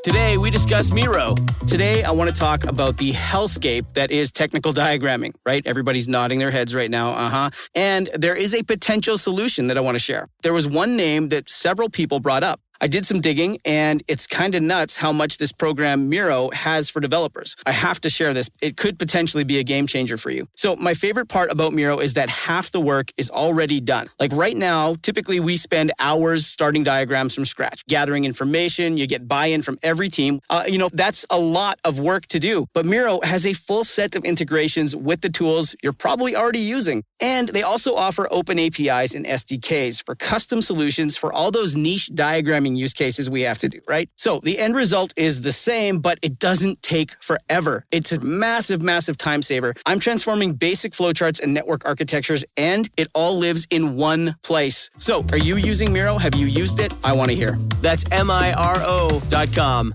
Today, we discuss Miro. Today, I want to talk about the hellscape that is technical diagramming, right? Everybody's nodding their heads right now, And there is a potential solution that I want to share. There was one name that several people brought up. I did some digging, and it's kind of nuts how much this program Miro has for developers. I have to share this. It could potentially be a game changer for you. So my favorite part about Miro is that half the work is already done. Like right now, typically we spend hours starting diagrams from scratch, gathering information. You get buy-in from every team. That's a lot of work to do. But Miro has a full set of integrations with the tools you're probably already using. And they also offer open APIs and SDKs for custom solutions for all those niche diagramming use cases we have to do, right? So the end result is the same, but it doesn't take forever. It's a massive, massive time saver. I'm transforming basic flowcharts and network architectures, and it all lives in one place. So are you using Miro? Have you used it? I want to hear. That's MIRO.com.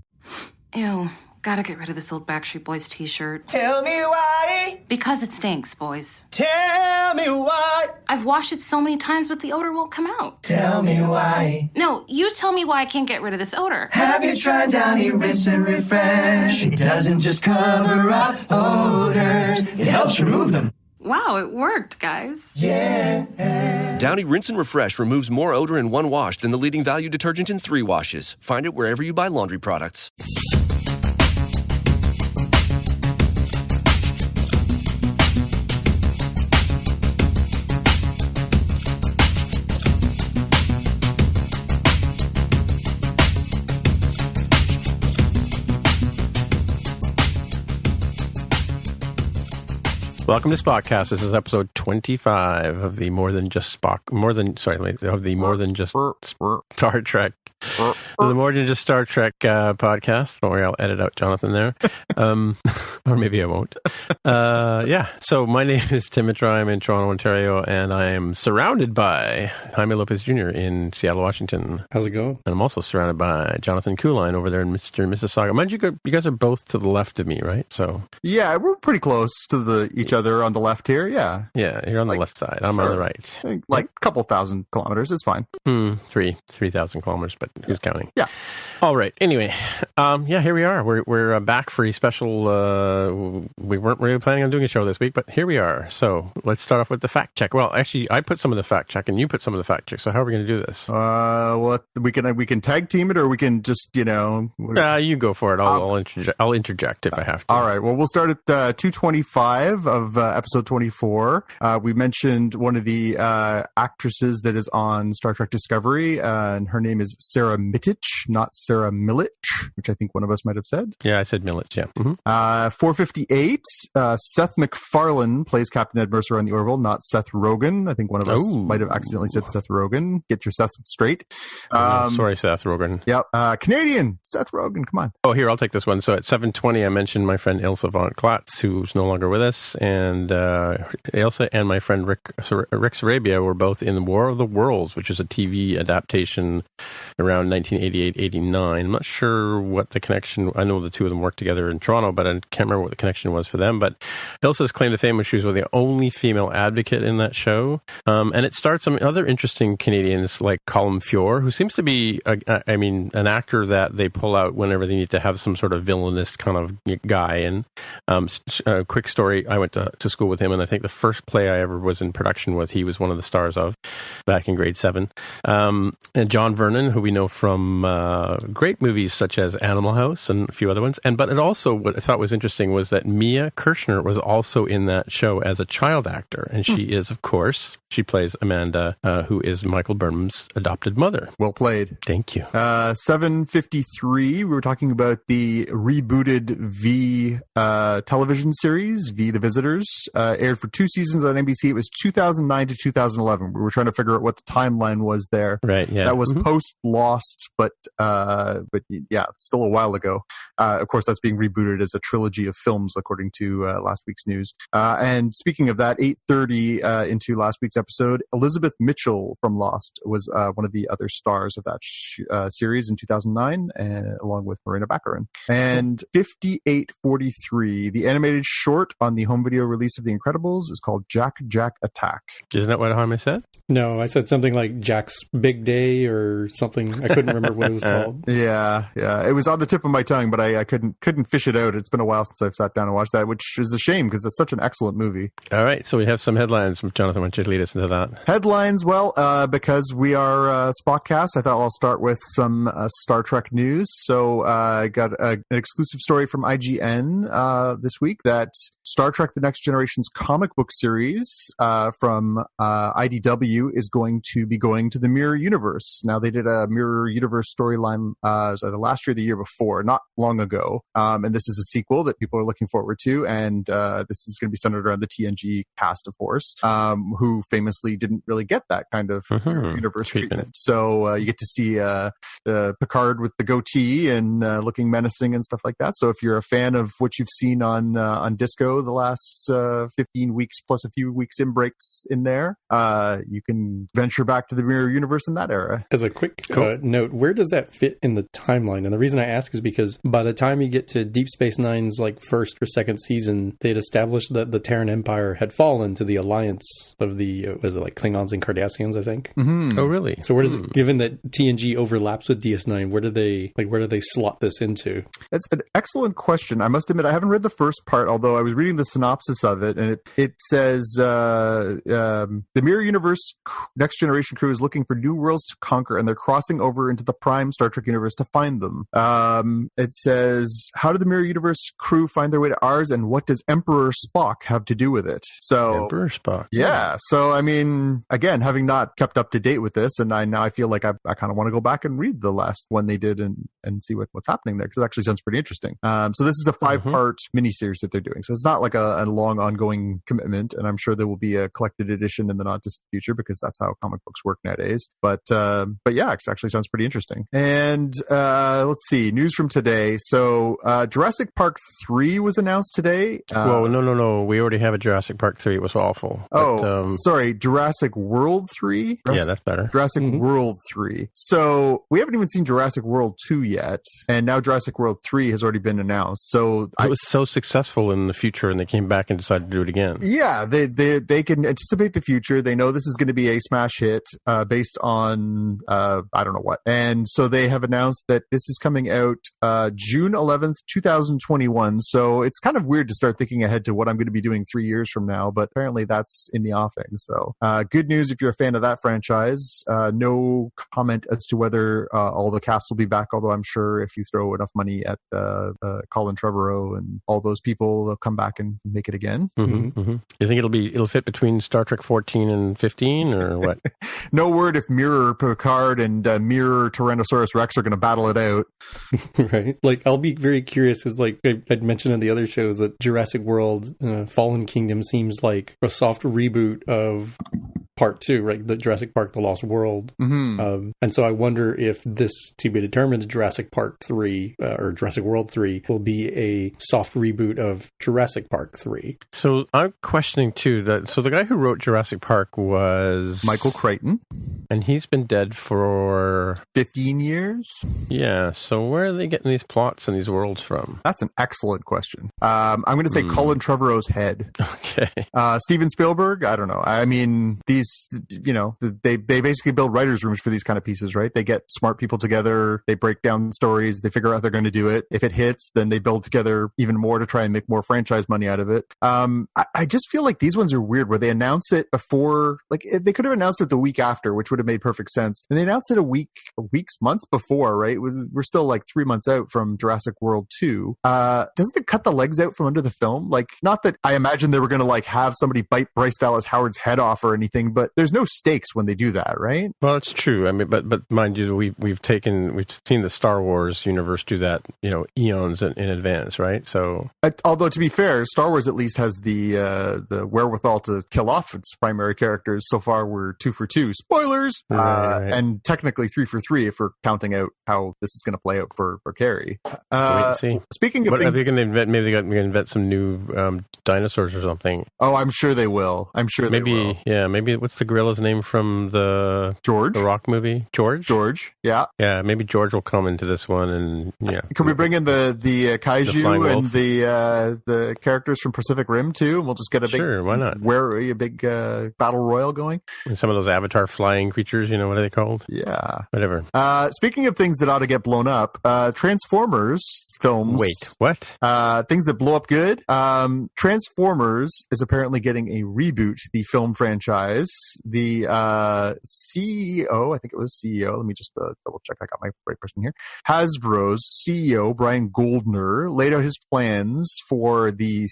Ew. Gotta get rid of this old Backstreet Boys t-shirt. Tell me why. Because it stinks, boys. Tell me why. I've washed it so many times, but the odor won't come out. Tell me why. No, you tell me why I can't get rid of this odor. Have you tried Downy Rinse and Refresh? It doesn't just cover up odors. It helps remove them. Wow, it worked, guys. Yeah. Downy Rinse and Refresh removes more odor in one wash than the leading value detergent in 3 washes. Find it wherever you buy laundry products. Welcome to Spockcast. This is episode 25 of the More Than Just Star Trek. The More Than Just Star Trek podcast. Don't worry, I'll edit out Jonathan there. Or maybe I won't. So my name is Tim Mitra. I'm in Toronto, Ontario, and I am surrounded by Jaime Lopez Jr. in Seattle, Washington. How's it going? And I'm also surrounded by Jonathan Kuline over there in Mississauga. Mind you, you guys are both to the left of me, right? So yeah, we're pretty close to each other on the left here. Yeah, you're on the left side. I'm on the right. Like a couple thousand kilometers. It's fine. 3,000 kilometers, but who's counting? Yeah. All right. Anyway, here we are. We're back for a special. We weren't really planning on doing a show this week, but here we are. So let's start off with the fact check. Well, actually, I put some of the fact check, and you put some of the fact check. So how are we going to do this? Well, we can tag team it, or we can just you go for it. I'll interject if I have to. All right. Well, we'll start at 225 of episode 24. We mentioned one of the actresses that is on Star Trek Discovery, and her name is Sarah Mittich, not Sarah Milich, which I think one of us might have said. Yeah, I said Milich, yeah. 458, Seth MacFarlane plays Captain Ed Mercer on the Orville, not Seth Rogen. I think one of us might have accidentally said Seth Rogen. Get your Seth straight. Sorry, Seth Rogen. Yep. Canadian, Seth Rogen, come on. Oh, here, I'll take this one. So at 7:20, I mentioned my friend Ilse von Klatz, who's no longer with us, and Ilse and my friend Rick Sarabia were both in the War of the Worlds, which is a TV adaptation around 1988-89. I'm not sure what the connection. I know the two of them worked together in Toronto, but I can't remember what the connection was for them. But Ilse's claim to fame was she was the only female advocate in that show, and it starred some other interesting Canadians like Colm Feore, who seems to be, an actor that they pull out whenever they need to have some sort of villainous kind of guy. And a quick story: I went to school with him, and I think the first play I ever was in production with, he was one of the stars of back in grade 7. And John Vernon, who we know from great movies such as Animal House and a few other ones. But it also, what I thought was interesting was that Mia Kirshner was also in that show as a child actor. And she is, of course, she plays Amanda, who is Michael Burnham's adopted mother. Well played. Thank you. 753, we were talking about the rebooted V television series, V the Visitors, aired for 2 seasons on NBC. It was 2009 to 2011. We were trying to figure out what the timeline was there. Right, yeah. That was post-Lost, but yeah, still a while ago. Of course, that's being rebooted as a trilogy of films, according to last week's news. And speaking of that, 8:30 into last week's episode, Elizabeth Mitchell from Lost was one of the other stars of that series in 2009, along with Marina Baccarin. And 58:43, the animated short on the home video video release of The Incredibles is called Jack Attack. Isn't that what Jaime said? No, I said something like Jack's Big Day or something. I couldn't remember what it was called. Yeah. It was on the tip of my tongue, but I couldn't fish it out. It's been a while since I've sat down and watched that, which is a shame because it's such an excellent movie. All right, so we have some headlines. Jonathan, why don't you lead us into that? Headlines, well, because we are Spockcast, I thought I'll start with some Star Trek news. So I got an exclusive story from IGN this week that Star Trek The Next Generation's comic book series from IDW is going to be going to the Mirror Universe. Now, they did a Mirror Universe storyline either last year or the year before, not long ago. And this is a sequel that people are looking forward to. And this is going to be centered around the TNG cast, of course, who famously didn't really get that kind of Mirror Universe treatment. So you get to see the Picard with the goatee and looking menacing and stuff like that. So if you're a fan of what you've seen on Disco the last 15 weeks plus a few weeks in breaks in there, you can venture back to the Mirror Universe in that era. As a quick note, where does that fit in the timeline? And the reason I ask is because by the time you get to Deep Space Nine's like first or second season, they'd established that the Terran Empire had fallen to the alliance of the was it like Klingons and Cardassians, I think. Oh, really? So where does it, given that TNG overlaps with DS9, where do they slot this into? That's an excellent question. I must admit, I haven't read the first part, although I was reading the synopsis of it, and it says the Mirror Universe Next Generation crew is looking for new worlds to conquer, and they're crossing over into the Prime Star Trek universe to find them. It says, how did the Mirror Universe crew find their way to ours, and what does Emperor Spock have to do with it? So Emperor Spock. Yeah. So, I mean, again, having not kept up to date with this, and now I feel like I kind of want to go back and read the last one they did and see what's happening there, because it actually sounds pretty interesting. So this is a 5-part miniseries that they're doing. So it's not like a long ongoing commitment, and I'm sure there will be a collected edition in the not distant future because that's how comic books work nowadays. But yeah, it actually sounds pretty interesting. And let's see, news from today. So Jurassic Park 3 was announced today. Whoa, no. We already have a Jurassic Park 3. It was awful. Sorry, Jurassic World 3? Yeah, that's better. Jurassic World 3. So we haven't even seen Jurassic World 2 yet, and now Jurassic World 3 has already been announced. So it was so successful in the future, and they came back and decided to do it again. Yeah, they can anticipate the future. They know this is going to be a smash hit based on I don't know what. And so they have announced that this is coming out June 11th, 2021. So it's kind of weird to start thinking ahead to what I'm going to be doing 3 years from now, but apparently that's in the offing. So good news if you're a fan of that franchise. No comment as to whether all the cast will be back, although I'm sure if you throw enough money at Colin Trevorrow and all those people, they'll come back and make it again. You think it'll fit between Star Trek 14 and 15 or what? No word if Mirror Picard and Mirror Tyrannosaurus Rex are going to battle it out. Right. Like, I'll be very curious because, like I'd mentioned in the other shows, that Jurassic World Fallen Kingdom seems like a soft reboot of Part 2, right? The Jurassic Park The Lost World. And so I wonder if this, to be determined, Jurassic Park 3 or Jurassic World 3 will be a soft reboot of Jurassic Park 3. So I'm questioning too that. So the guy who wrote Jurassic Park was Michael Crichton, and he's been dead for 15 years. Yeah. So where are they getting these plots and these worlds from? That's an excellent question. I'm going to say Colin Trevorrow's head. Okay. Steven Spielberg. I don't know. I mean, these, they basically build writers' rooms for these kind of pieces, right? They get smart people together. They break down stories. They figure out how they're going to do it. If it hits, then they build together even more to try and make more franchise money out of it. I just feel like these ones are weird where they announce it before, like they could have announced it the week after, which would have made perfect sense. And they announced it months before, right? We're still like 3 months out from Jurassic World 2. Doesn't it cut the legs out from under the film? Like, not that I imagine they were going to like have somebody bite Bryce Dallas Howard's head off or anything, but there's no stakes when they do that, right? Well, it's true. I mean, but mind you, we've seen the Star Wars universe do that, eons in advance, right? So, although to be fair, Star Wars at least has the wherewithal to kill off its primary characters. So far, we're 2 for 2. Spoilers, right. And technically 3 for 3 if we're counting out how this is going to play out for Carrie. Wait and see. Speaking of, are they going to invent? Maybe they're going to invent some new dinosaurs or something. Oh, I'm sure they will. Maybe, yeah. Maybe what's the gorilla's name from the George. The Rock movie? George, yeah. Yeah, maybe George will come into this one, and yeah. Can we bring in the kaiju the and the characters from Pacific Rim too? And we'll just get a big, sure, why not? A big battle royal going. And some of those Avatar flying creatures, what are they called? Yeah, whatever. Speaking of things that ought to get blown up, Transformers films. Wait, what? Things that blow up good. Transformers is apparently getting a reboot. The film franchise. The CEO, I think it was CEO. Let me just double check. I got my right person here. Hasbro's CEO Brian Goldner laid out his plans for the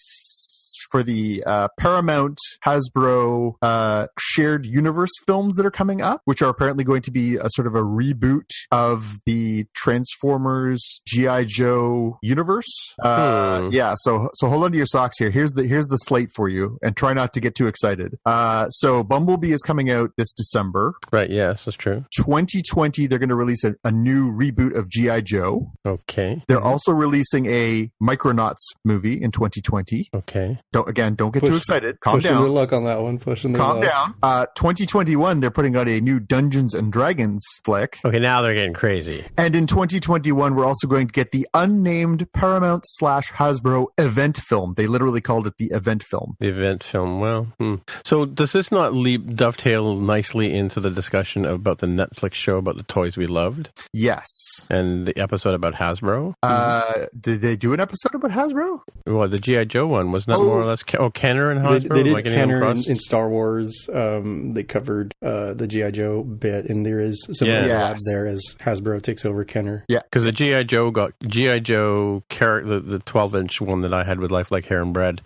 Paramount Hasbro shared universe films that are coming up, which are apparently going to be a sort of a reboot of the Transformers G.I. Joe universe. Yeah, so hold on to your socks here. Here's the slate for you, and try not to get too excited. So Bumblebee is coming out this December. Right, yes, that's true. 2020, they're going to release a new reboot of G.I. Joe. Okay. They're also releasing a Micronauts movie in 2020. Okay. Don't get too excited. Calm down. Pushing their luck on that one. Calm down. 2021, they're putting out a new Dungeons and Dragons flick. Okay, now they're getting crazy. And in 2021, we're also going to get the unnamed Paramount/Hasbro event film. They literally called it the event film. The event film. Well, So does this not dovetail nicely into the discussion about the Netflix show about the toys we loved? Yes. And the episode about Hasbro? Did they do an episode about Hasbro? Well, the G.I. Joe one, wasn't that more or less? Kenner and Hasbro? They did Kenner in Star Wars. They covered the G.I. Joe bit, and there is some overlap there as Hasbro takes over Kenner. Yeah, because the G.I. Joe character, the 12-inch one that I had with Life Like Hair and Bread,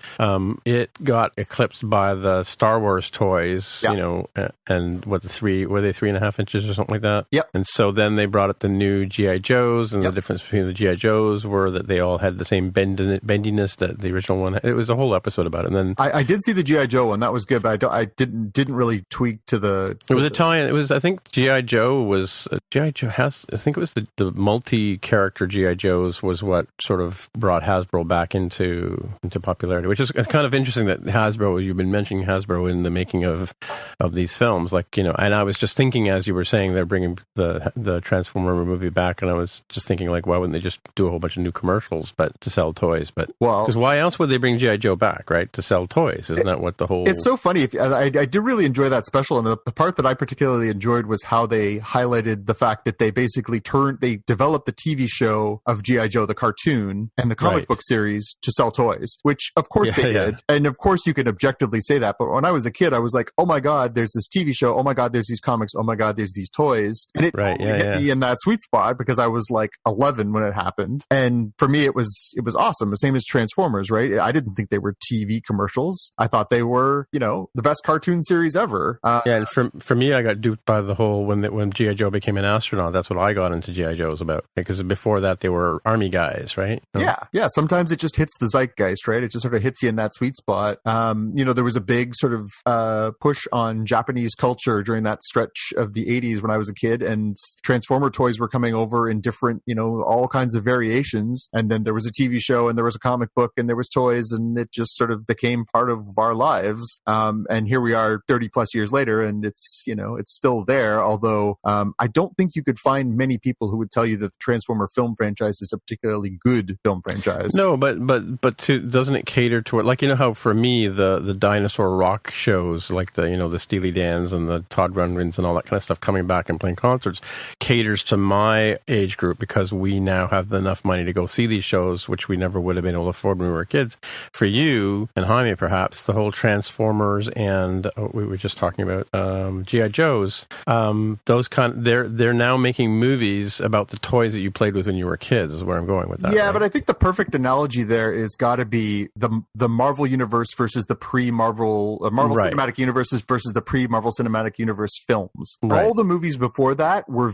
it got eclipsed by the Star Wars toys, and what, were they 3.5 inches or something like that? Yep. And so then they brought up the new G.I. Joes, and the difference between the G.I. Joes were that they all had the same bendiness that the original one had. It was a whole episode about it. And then I did see the G.I. Joe one. That was good, but I didn't really tweak to the... It was Italian. It was, I think G.I. Joe was... G.I. Joe has... I think it was the multi-character G.I. Joes was what sort of brought Hasbro back into popularity, which is kind of interesting that Hasbro, you've been mentioning Hasbro in the making of these films, like, and I was just thinking as you were saying they're bringing the Transformer movie back, and I was just thinking, like, why wouldn't they just do a whole bunch of new commercials but to sell toys? But because why else would they bring G.I. Joe back, right? To sell toys. Isn't that what the whole... It's so funny. I did really enjoy that special, and the part that I particularly enjoyed was how they highlighted the fact that they basically developed the TV show of G.I. Joe, the cartoon, and the comic book series to sell toys, which of course they did. And of course you can objectively say that, but when I was a kid, I was like, oh my God, there's this TV show. Oh my God, there's these comics. Oh my God, there's these toys. And it hit me in that sweet spot because I was like 11 when it happened. And for me, it was awesome. The same as Transformers, right? I didn't think they were TV commercials. I thought they were, the best cartoon series ever. And for me, I got duped by the whole, when G.I. Joe became an astronaut, that's what I got into G.I. Joes about. Because before that, they were army guys, right? Yeah. Sometimes it just hits the zeitgeist, right? It just sort of hits you in that sweet spot. There was a big sort of push on Japanese culture during that stretch of the 80s when I was a kid, and Transformer toys were coming over in different, all kinds of variations. And then there was a TV show, and there was a comic book, and there was toys, and it just sort of became part of our lives. And here we are 30 plus years later, and it's still there. Although I don't think you could find many people who would tell you that the Transformer film franchise is a particularly good film franchise. No, but doesn't it cater to it? Like, how for me, the Dinosaur rock shows, like the Steely Dans and the Todd Rundgrens and all that kind of stuff coming back and playing concerts caters to my age group, because we now have enough money to go see these shows, which we never would have been able to afford when we were kids. For you and Jaime, perhaps, the whole Transformers and we were just talking about G.I. Joes, those they're now making movies about the toys that you played with when you were kids, is where I'm going with that. Yeah, right? But I think the perfect analogy there is got to be the Marvel universe versus the pre-Marvel Cinematic Universes versus the pre-Marvel Cinematic Universe films. Right. All the movies before that were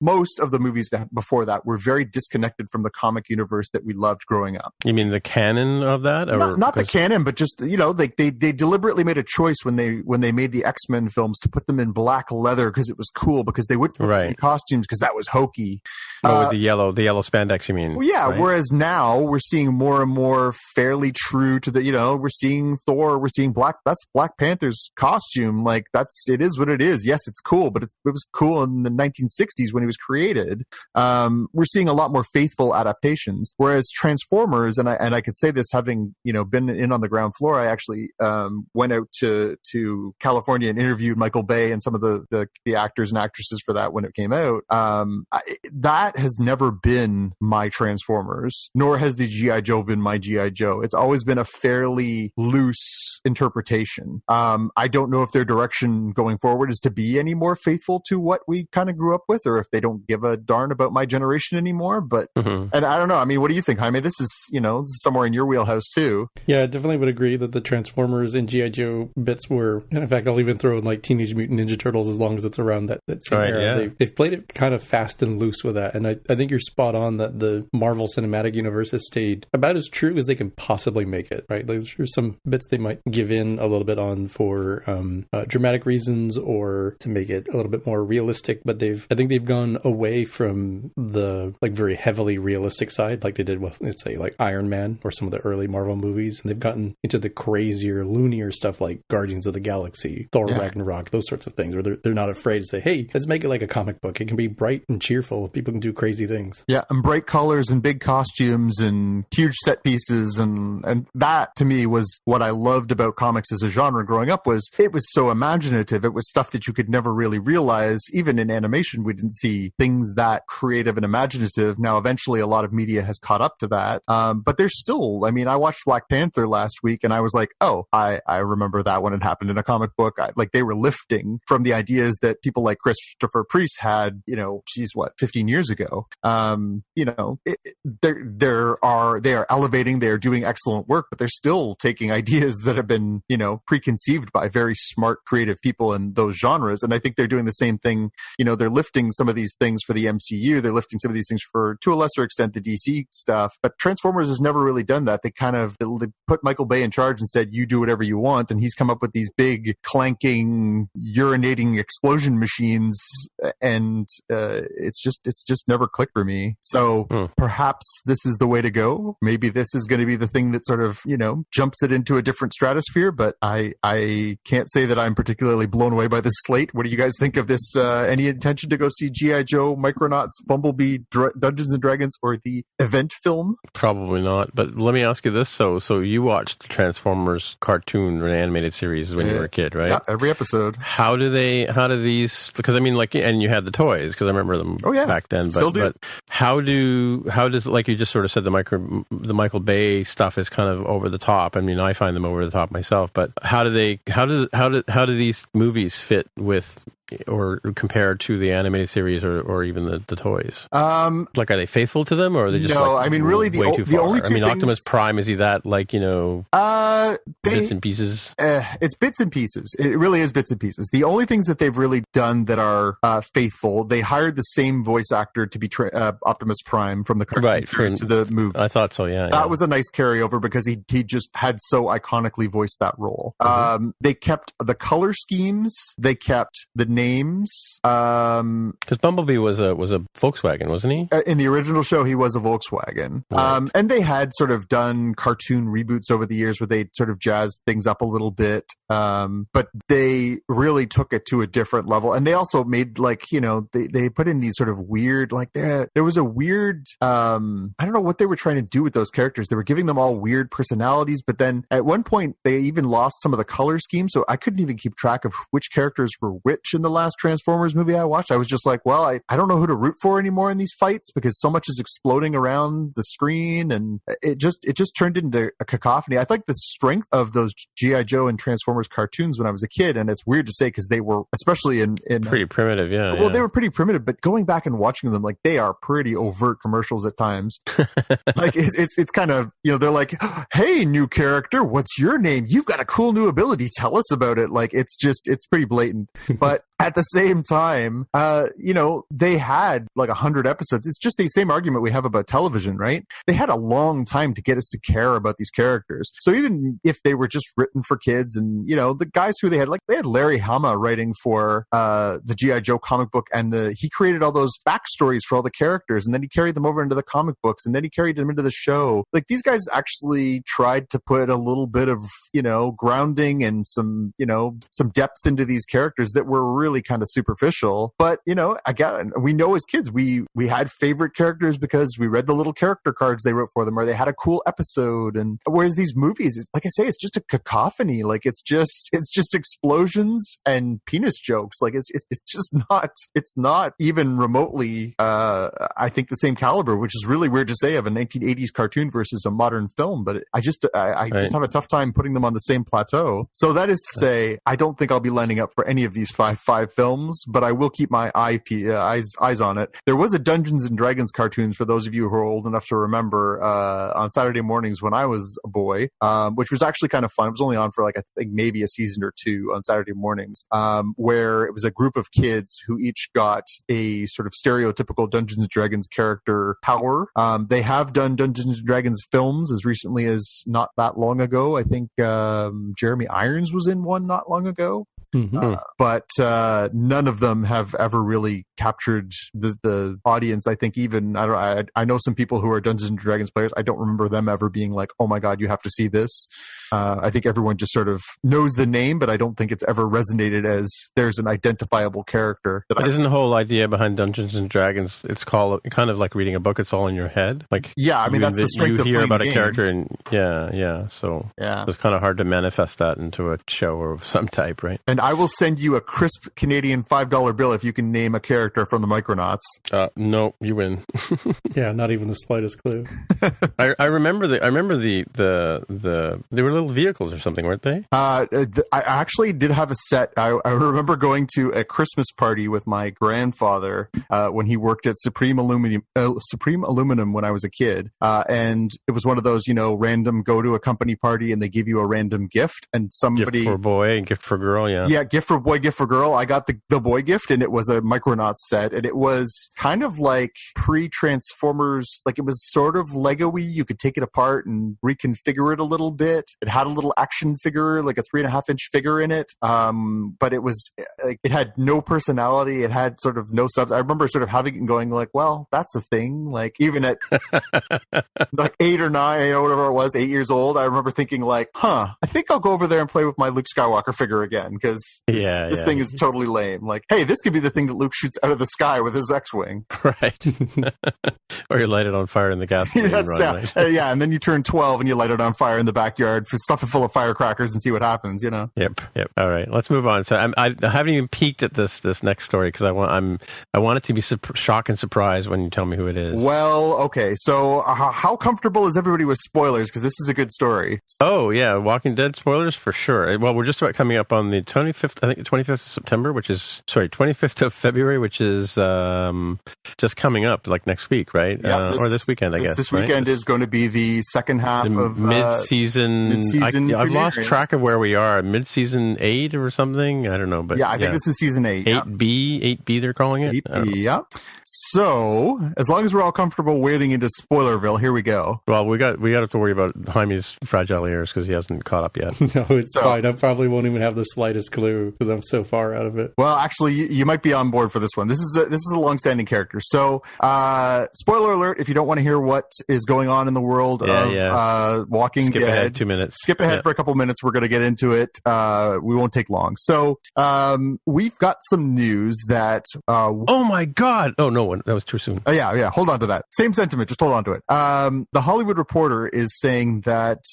most of the movies before that were very disconnected from the comic universe that we loved growing up. You mean the canon of that? Or, not the canon, but just, they deliberately made a choice when they made the X-Men films to put them in black leather because it was cool, because they wouldn't put them in costumes because that was hokey. With the yellow spandex, you mean? Well, yeah. Right? Whereas now we're seeing more and more fairly true to we're seeing Thor, we're seeing that's Black Panther's costume. Like it is what it is. Yes, it's cool, but it was cool in the 1960s when he was created. We're seeing a lot more faithful adaptations. Whereas Transformers, and I could say this having been in on the ground floor, I actually went out to California and interviewed Michael Bay and some of the actors and actresses for that when it came out. That has never been my Transformers, nor has the G.I. Joe been my G.I. Joe. It's always been a fairly loose interpretation. I don't know if their direction going forward is to be any more faithful to what we kind of grew up with, or if they don't give a darn about my generation anymore. But and I don't know. I mean, what do you think, Jaime? This is somewhere in your wheelhouse too. Yeah, I definitely would agree that the Transformers and G.I. Joe bits were, and in fact, I'll even throw in like Teenage Mutant Ninja Turtles as long as it's around that same era. Yeah. They've played it kind of fast and loose with that. And I think you're spot on that the Marvel Cinematic Universe has stayed about as true as they can possibly make it, right? Like, there's some bits they might give in a little bit on for dramatic reasons or to make it a little bit more realistic, but I think they've gone away from the like very heavily realistic side like they did with, let's say, like Iron Man or some of the early Marvel movies, and they've gotten into the crazier, loonier stuff like Guardians of the Galaxy, Thor Ragnarok, those sorts of things, where they're not afraid to say, hey, let's make it like a comic book. It can be bright and cheerful. People can do crazy things. Yeah, and bright colors and big costumes and huge set pieces, and that to me was what I loved about comics as a genre growing up. Was it was so imaginative. It was stuff that you could never really realize. Even in animation, we didn't see things that creative and imaginative. Now, eventually, a lot of media has caught up to that. But there's still, I mean, I watched Black Panther last week, and I was like, oh, I remember that when it happened in a comic book. Like they were lifting from the ideas that people like Christopher Priest had, 15 years ago. They are elevating, they are doing excellent work, but they're still taking ideas that have been, preconceived by very smart, creative people in those genres. And I think they're doing the same thing. They're lifting some of these things for the MCU. They're lifting some of these things for, to a lesser extent, the DC stuff. But Transformers has never really done that. They put Michael Bay in charge and said, you do whatever you want. And he's come up with these big, clanking, urinating explosion machines. And it's just never clicked for me. So perhaps this is the way to go. Maybe this is going to be the thing that sort of, jumps it into a different stratosphere. But I can't say that I'm particularly blown away by this slate. What do you guys think of this? Any intention to go see G.I. Joe, Micronauts, Bumblebee, Dungeons and Dragons, or the event film? Probably not. But let me ask you this. So you watched the Transformers cartoon or animated series when you were a kid, right? Yeah, every episode. How do these, because I mean, like, and you had the toys, because I remember them back then. But, still do. But how does, like you just sort of said, the Michael Bay stuff is kind of over the top. I mean, I find them over the top myself, but how do these movies fit with or compared to the animated series or even the toys? Like, are they faithful to them, or are they just really way too far? Only two things... Optimus Prime, is he that, like, bits and pieces? It's bits and pieces. It really is bits and pieces. The only things that they've really done that are faithful, they hired the same voice actor to be Optimus Prime from the cartoon series to the movie. I thought so, yeah. That was a nice carryover because he just had so iconically voiced that role. They kept the color schemes. They kept the names. Because Bumblebee was a Volkswagen, wasn't he? In the original show, he was a Volkswagen. Right. And they had sort of done cartoon reboots over the years where they sort of jazzed things up a little bit. But they really took it to a different level. And they also made, like, they put in these sort of weird, like, there was a weird, I don't know what they were trying to do with those characters. They were giving them all weird personalities, but then at one point they even lost some of the color scheme. So I couldn't even keep track of which characters were which in the last Transformers movie I watched. I was just like, well, I don't know who to root for anymore in these fights because so much is exploding around the screen, and it just turned into a cacophony. I think the strength of those G.I. Joe and Transformers cartoons when I was a kid, and it's weird to say because they were, especially in pretty primitive, yeah. Well, they were pretty primitive, but going back and watching them, like, they are pretty overt commercials at times. Like, it's kind of, they're like, hey, new character, what's your name? You've got a cool new ability. Tell us about it. Like, it's pretty blatant. But at the same time, they had like 100 episodes. It's just the same argument we have about television, right? They had a long time to get us to care about these characters. So even if they were just written for kids, and the guys who they had Larry Hama writing for the G.I. Joe comic book, and he created all those backstories for all the characters, and then he carried them over into the comic books, and then he carried them into the show. Like, these guys actually tried to put a little bit of grounding and some depth into these characters that were really kind of superficial. But again, we know as kids we had favorite characters because we read the little character cards they wrote for them, or they had a cool episode. And whereas these movies, like I say, it's just a cacophony. Like, it's just explosions and penis jokes. Like, it's not even remotely I think the same caliber, which is really weird to say of a 1980s cartoon versus a modern film. But I just have a tough time putting them on the same plateau. So that is to say, I don't think I'll be lining up for any of these five films, but I will keep my eyes on it. There was a Dungeons and Dragons cartoons, for those of you who are old enough to remember, on Saturday mornings when I was a boy, which was actually kind of fun. It was only on for I think maybe a season or two on Saturday mornings, where it was a group of kids who each got a sort of stereotypical Dungeons and Dragons character power. They have done Dungeons and Dragons films as recently as not that long ago. I think Jeremy Irons was in one not long ago. Mm-hmm. But none of them have ever really captured the audience. I think even I know some people who are Dungeons and Dragons players. I don't remember them ever being like, "Oh my God, you have to see this." I think everyone just sort of knows the name, but I don't think it's ever resonated as there's an identifiable character. But isn't the whole idea behind Dungeons and Dragons? It's called kind of like reading a book. It's all in your head. Like, yeah, I mean, that's the strength of you hear about a character, and so it's kind of hard to manifest that into a show of some type, right? And I will send you a crisp Canadian $5 bill if you can name a character from the Micronauts. No, you win. Yeah, not even the slightest clue. I remember the they were little vehicles or something, weren't they? I actually did have a set. I remember going to a Christmas party with my grandfather when he worked at Supreme Aluminum when I was a kid, and it was one of those random go to a company party and they give you a random gift, and somebody gift for boy and gift for girl, yeah, gift for boy, gift for girl. I got the boy gift, and it was a Micronauts set, and it was kind of like pre-Transformers. Like, it was sort of Lego-y. You could take it apart and reconfigure it a little bit. It had a little action figure, like a 3.5-inch figure in it, but it was it had no personality. It had sort of no subs. I remember sort of having it and going like, well, that's a thing. Like, even at like 8 or 9, or whatever it was, 8 years old, I remember thinking like, I think I'll go over there and play with my Luke Skywalker figure again, because this thing is totally lame. Like, hey, this could be the thing that Luke shoots out of the sky with his X-Wing. Right. Or you light it on fire in the gas station. Right? And then you turn 12 and you light it on fire in the backyard, stuff it full of firecrackers, and see what happens, Yep. All right, let's move on. So I haven't even peeked at this next story, because I want it to be shock and surprise when you tell me who it is. Well, okay. So how comfortable is everybody with spoilers? Because this is a good story. Oh, yeah. Walking Dead spoilers for sure. Well, we're just about coming up on the 25th, I think the 25th of September, 25th of February, which is just coming up, like next week, right? Yeah, or this weekend, I guess. This weekend is going to be the second half of mid-season. I've lost track of where we are. Mid-season 8 or something? I don't know. But I think this is season 8. 8B, they're calling it? 8B, yeah. So, as long as we're all comfortable wading into Spoilerville, here we go. Well, we got to worry about Jaime's fragile ears because he hasn't caught up yet. No, it's fine. I probably won't even have the slightest clue because I'm so far out of it. Well, actually, you might be on board for this one. This is a long-standing character. So, spoiler alert, if you don't want to hear what is going on in the world of Walking Dead. Skip ahead 2 minutes. Skip ahead for a couple minutes. We're going to get into it. We won't take long. So, we've got some news that... oh my God! Oh, no, that was too soon. Yeah. Hold on to that. Same sentiment. Just hold on to it. The Hollywood Reporter is saying that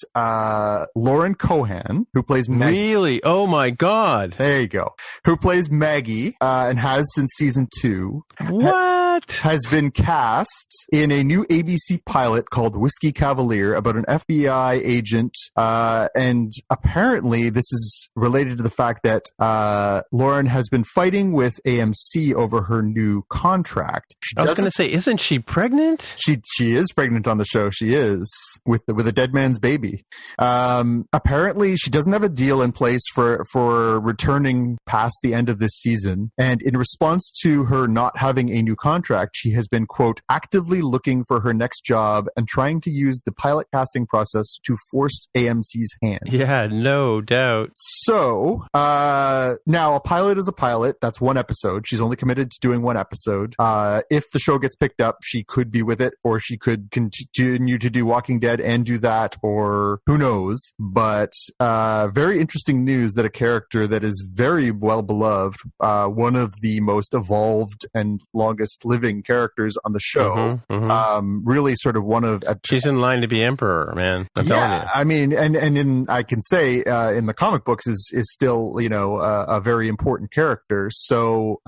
Lauren Cohan, who plays Maggie... Really? Oh my God! There you go. Who plays Maggie and has since season 2. What? Has been cast in a new ABC pilot called Whiskey Cavalier about an FBI agent. And apparently this is related to the fact that Lauren has been fighting with AMC over her new contract. I was going to say, isn't she pregnant? She is pregnant on the show. She is with a dead man's baby. Apparently she doesn't have a deal in place for returning past the end of this season. And in response to her not having a new contract, she has been, quote, actively looking for her next job and trying to use the pilot casting process to force AMC's hand. Yeah, no doubt. So, now a pilot is a pilot. That's one episode. She's only committed to doing one episode. If the show gets picked up, she could be with it, or she could continue to do Walking Dead and do that, or who knows. But very interesting news that a character that is very well beloved, one of the most evolved and longest living characters on the show, really sort of one of... She's in line to be emperor, man. I'm telling you. I mean, and I can say in the comic books is still, a very important character. So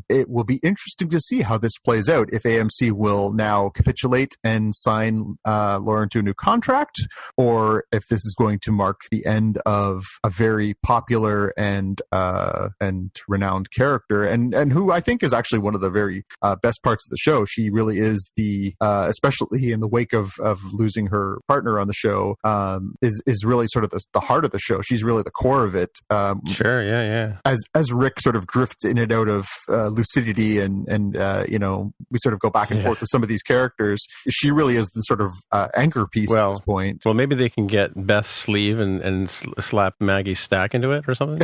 it will be interesting to see how this plays out, if AMC will now capitulate and sign Lauren to a new contract, or if this is going to mark the end of a very popular and renowned character, and who I think is actually one of the very best parts of the show. She really is especially in the wake of losing her partner on the show, is really sort of the heart of the show. She's really the core of it. Sure, yeah. As Rick sort of drifts in and out of lucidity, and we sort of go back and forth with some of these characters, she really is the sort of anchor piece at this point. Well, maybe they can get Beth's sleeve and slap Maggie's stack into it or something.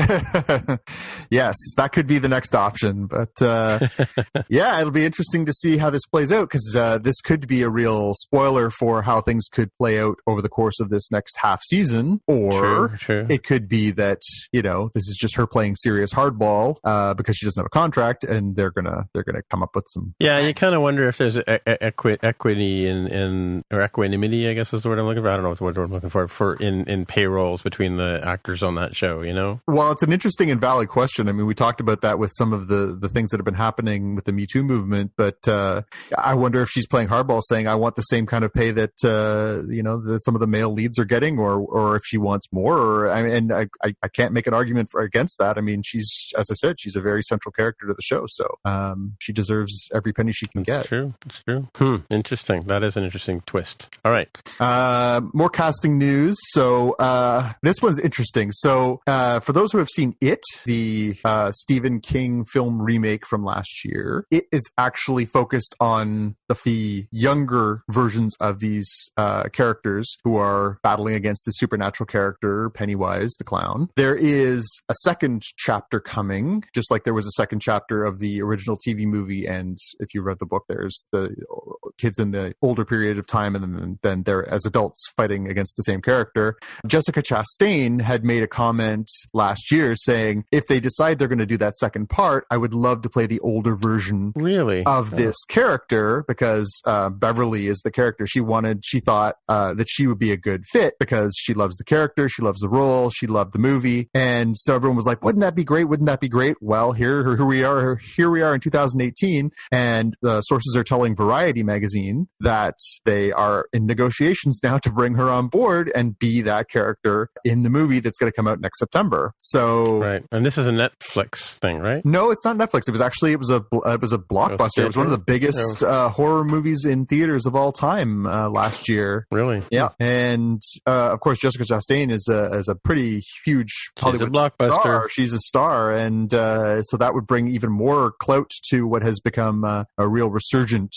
Yes, that could be the next option. But yeah, it'll be interesting to see how this plays out, because this could be a real spoiler for how things could play out over the course of this next half season, or True. It could be that this is just her playing serious hardball because she doesn't have a contract, and they're gonna come up with some. Yeah, you kind of wonder if there's equity or equanimity, I guess is the word I'm looking for. I don't know what word I'm looking for in payrolls between the actors on that show. Well, it's an interesting and valid question. I mean, we talked about that with some of the things that have been happening with the Me Too movement, but I wonder if she's playing hardball, saying I want the same kind of pay that that some of the male leads are getting, or if she wants more. I can't make an argument against that. I mean, as I said, she's a very central character to the show, so she deserves every penny she can get. It's true. Interesting. That is an interesting twist. All right. More casting news. So this one's interesting. So for those who have seen It, the Stephen King film remake from last year, it is actually focused on the younger versions of these characters who are battling against the supernatural character Pennywise the clown. There is a second chapter coming, just like there was a second chapter of the original TV movie, and if you read the book, there's the kids in the older period of time, and then they're as adults fighting against the same character. Jessica Chastain had made a comment last year saying, if they decide they're going to do that second part, I would love to play the older version of this character, because Beverly is the character she thought that she would be a good fit, because she loves the character, she loves the role, she loved the movie, and so everyone was like, wouldn't that be great? Well, here we are in 2018, and the sources are telling Variety magazine that they are in negotiations now to bring her on board and be that character in the movie that's going to come out next September. So right, and this is a Netflix thing, right? No, it's not Netflix. It was a blockbuster. It was one of the biggest horror movies in theaters of all time last year. Really? Yeah, and of course Jessica Chastain is a pretty huge Hollywood star. She's a star, and so that would bring even more clout to what has become a real resurgent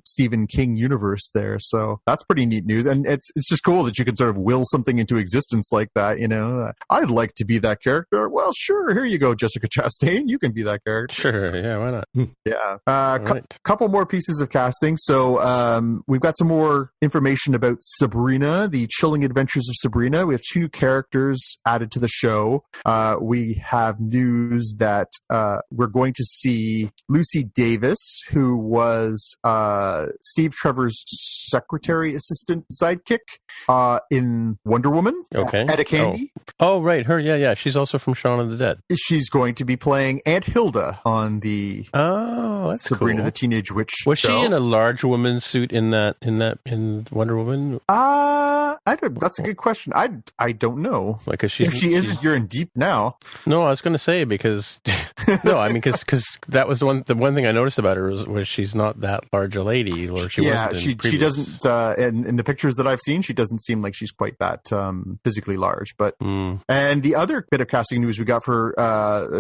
Stephen King universe there. So that's pretty neat news, and it's just cool that you can sort of will something into existence like that. I'd like to be that character. Well, sure, here you go, Jessica Chastain. You can be that character. Sure, yeah, why not? Yeah. Couple more pieces of casting. So we've got some more information about Sabrina, the Chilling Adventures of Sabrina. We have 2 new characters added to the show. We have news that we're going to see Lucy Davis, who was Steve Trevor's secretary assistant sidekick in Wonder Woman. Okay. Etta Candy. Oh, right. Her. Yeah. She's also from Shaun of the Dead. She's going to be playing Aunt Hilda on the Sabrina the Teenage Witch Was show. she in a large woman suit in Wonder Woman? That's a good question. I don't know. Like, if she isn't, you're in deep now. No, I was going to say, because No, I mean, because that was the one thing I noticed about her was she's not that large a lady, or she wasn't. She doesn't. In the pictures that I've seen, she doesn't seem like she's quite that physically large. But and the other bit of casting news we got for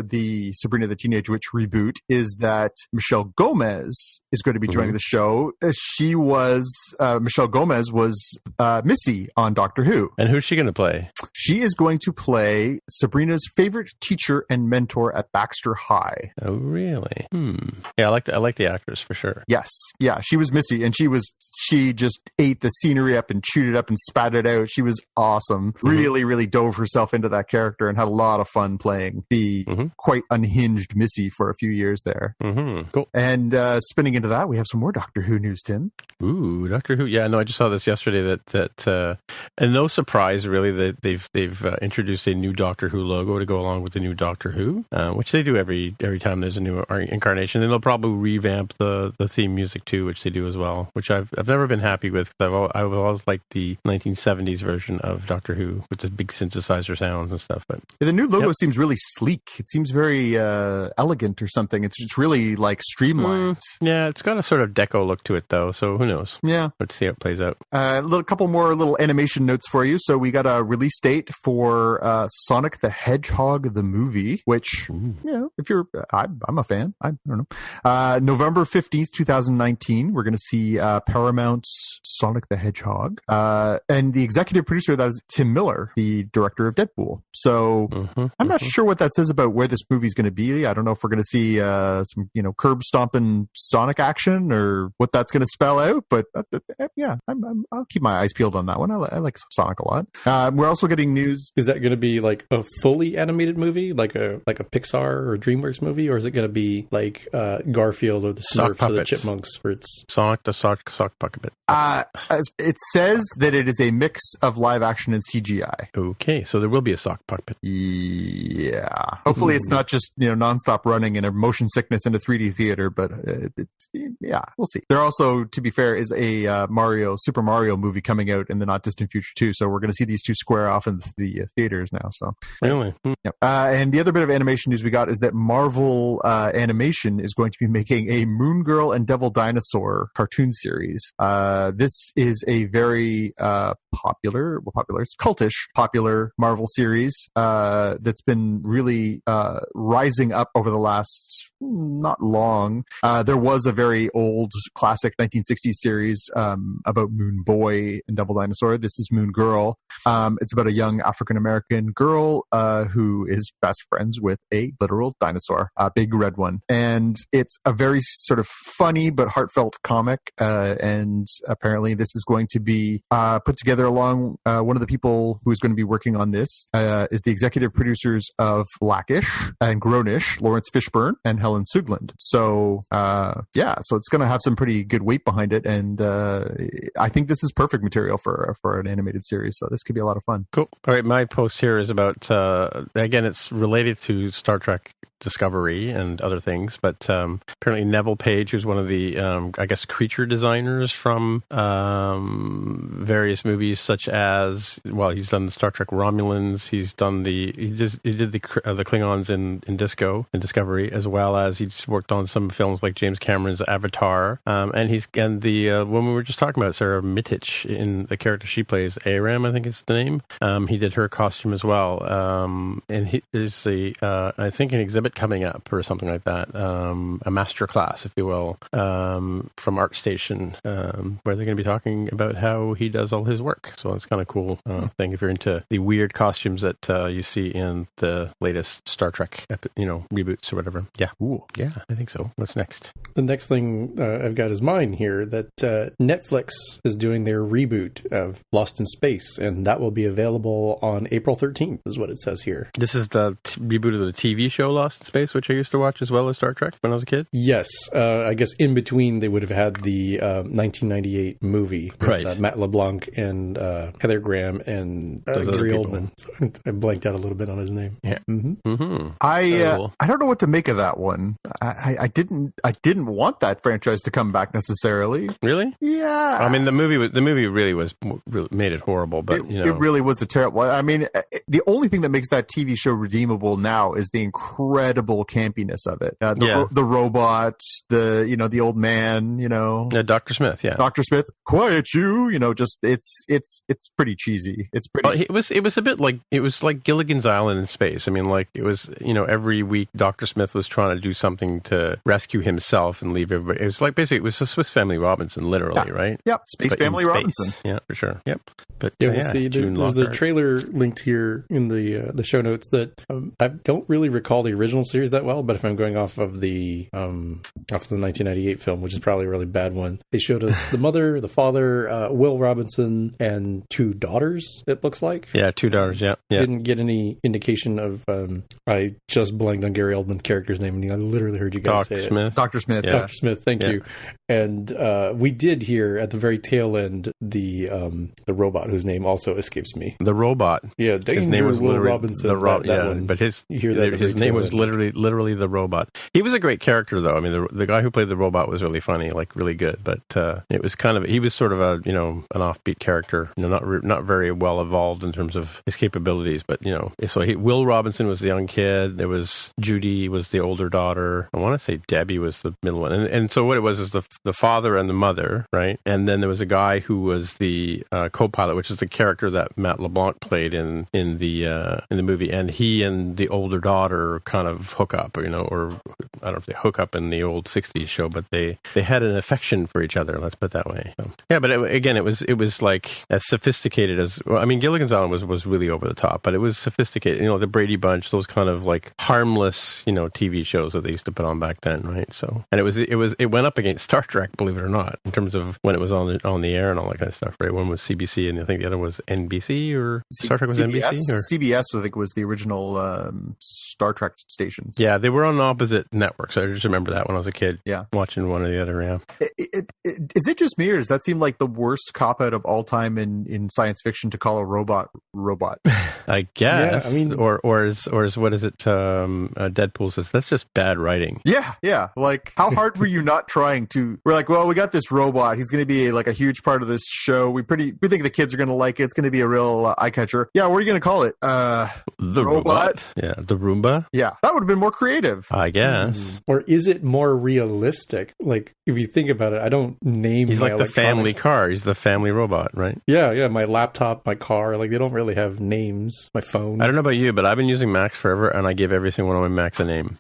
the Sabrina the Teenage Witch reboot is that Michelle Gomez is going to be joining the show. Michelle Gomez was Missy on Doctor Who. And who's she going to play? She is going to play Sabrina's favorite teacher and mentor at Baxter High. Oh, really? Yeah, I like the actress for sure. Yes. Yeah, she was Missy, and she just ate the scenery up and chewed it up and spat it out. She was awesome. Really, really dove herself into that character and had a lot of fun playing the quite unhinged Missy for a few years there. Cool. And spinning into that, we have some more Doctor Who news, Tim. Ooh, Doctor Who. Yeah, no, I just saw this yesterday that and no surprise really that they've introduced a new Doctor Who logo to go along with the new Doctor Who, which they do every time there's a new incarnation. And they'll probably revamp the theme music too, which they do as well, which I've never been happy with, because I've always liked the 1970s version of Doctor Who with the big synthesizer sounds and stuff. But the new logo seems really sleek. It seems very elegant or something. It's just really like streamlined. Yeah, it's got a sort of deco look to it though, so who knows? Yeah, let's see how it plays out. A couple more little animation notes for you. So we got a release date for Sonic the Hedgehog the movie, which if you're, I'm a fan. I don't know. November 15th, 2019. We're going to see Paramount's Sonic the Hedgehog, and the executive producer of that is Tim Miller, the director of Deadpool. So I'm not sure what that says about where this movie's going to be. I don't know if we're going to see some curb stomping Sonic action or what that's going to spell out. But I'll keep my eyes peeled on that one. I like Sonic a lot. We're also getting news. Is that going to be like a fully animated movie, like a Pixar or DreamWorks movie, or is it going to be like Garfield or the Smurfs or the Chipmunks, where it's Sonic the Sock Puppet? It says that it is a mix of live action and CGI. Okay, so there will be a sock puppet. Yeah. Hopefully it's not just nonstop running in a motion sickness in a 3D theater, but we'll see. There also, to be fair, is a Super Mario movie coming out in the not distant future too. So we're going to see these two square off in the theaters now. So really, yep. And the other bit of animation news we got is that Marvel Animation is going to be making a Moon Girl and Devil Dinosaur cartoon series. This is a very it's cultish popular Marvel series that's been really rising up over the last not long. There was a very old classic 1960s series about Moon Boy and Devil Dinosaur. This is Moon Girl. It's about a young African-American girl who is best friends with a literal dinosaur, a big red one. And it's a very sort of funny but heartfelt comic. And apparently this is going to be put together along one of the people who is going to be working on this is the executive producers of Blackish and Grownish, Lawrence Fishburne and Helen Sugland. So so it's going to have some pretty good weight behind it, and I think this is perfect material for an animated series. So this could be a lot of fun. Cool. All right, my post here is about again, it's related to Star Trek Discovery and other things, but apparently Neville Page, who's one of the creature designers from various movies, such as he's done the Star Trek Romulans, he did the Klingons in Discovery, as well as he's worked on some films like James Cameron's Avatar, and the woman we were just talking about, Sarah Mittich, in the character she plays, Aram, I think is the name. He did her costume as well, and there's I think an exhibit coming up or something like that, a master class, if you will, from ArtStation, where they're going to be talking about how he does all his work. So it's kind of cool thing if you're into the weird costumes that you see in the latest Star Trek, reboots or whatever. Yeah. Ooh, yeah, I think so. What's next? The next thing I've got is mine here, that Netflix is doing their reboot of Lost in Space, and that will be available on April 13th, is what it says here. This is the reboot of the TV show Lost in Space, which I used to watch as well as Star Trek when I was a kid? Yes. I guess in between they would have had the 1998 movie. Right. Matt LeBlanc and Heather Graham and Gary Oldman. I blanked out a little bit on his name. Yeah. Mm-hmm. Mm-hmm. I don't know what to make of that one. I didn't want that franchise to come back necessarily. Really? Yeah. I mean, the movie really made it horrible, but it really was a terrible. I mean, the only thing that makes that TV show redeemable now is the incredible incredible campiness of it. The robot, the old man, Dr. Smith, yeah. Dr. Smith, quiet you, just it's pretty cheesy. It's pretty. Well, it was a bit like, it was like Gilligan's Island in space. I mean, like, it was, every week Dr. Smith was trying to do something to rescue himself and leave everybody. It was like, basically, it was a Swiss Family Robinson, literally, right? Yep, Space Family Robinson. Yeah, for sure. Yep. But we'll see. There's the trailer linked here in the show notes that I don't really recall the original series that well, but if I'm going off of the 1998 film, which is probably a really bad one, they showed us the mother, the father, Will Robinson, and 2 daughters, it looks like. Yeah, 2 daughters, yeah. Didn't get any indication of, I just blanked on Gary Oldman's character's name, and I literally heard you guys say Smith. it. Dr. Smith. Yeah. Dr. Smith, thank you. And we did hear at the very tail end the robot whose name also escapes me. The robot. Yeah, his name was Will Robinson. That one. But his name was literally the robot. He was a great character, though. I mean, the guy who played the robot was really funny, like really good. But it was he was sort of a an offbeat character, not very well evolved in terms of his capabilities. But so Will Robinson was the young kid. There was Judy was the older daughter. I want to say Debbie was the middle one. And so what it was is the father and the mother, right? And then there was a guy who was the co-pilot, which is the character that Matt LeBlanc played in the movie, and he and the older daughter kind of hook up, or I don't know if they hook up in the old 60s show, but they had an affection for each other, let's put it that way. So, yeah, but it was like as sophisticated as, well, I mean, Gilligan's Island was really over the top, but it was sophisticated, the Brady Bunch, those kind of like harmless, TV shows that they used to put on back then, right? So, and it went up against Star Trek, believe it or not, in terms of when it was on the air and all that kind of stuff, right? One was CBC, and I think the other was NBC, or Star Trek was CBS? NBC, or CBS, I think, was the original Star Trek stations. Yeah, they were on opposite networks. I just remember that when I was a kid. Yeah, watching one or the other. Yeah. Is it just me, or does that seem like the worst cop out of all time in science fiction to call a robot? I guess. Yeah, I mean, or what is it? Deadpool says that's just bad writing. Yeah. Like, how hard were you not trying to? We're like, well, we got this robot. He's going to be like a huge part of this show. We think the kids are going to like it. It's going to be a real eye catcher. Yeah, what are you going to call it? The robot. Yeah, the Roomba. Yeah, that would have been more creative, I guess. Or is it more realistic? Like, if you think about it, I don't name. He's my like the family car. He's the family robot, right? Yeah. My laptop, my car. Like, they don't really have names. My phone. I don't know about you, but I've been using Macs forever, and I give every single one of my Macs a name.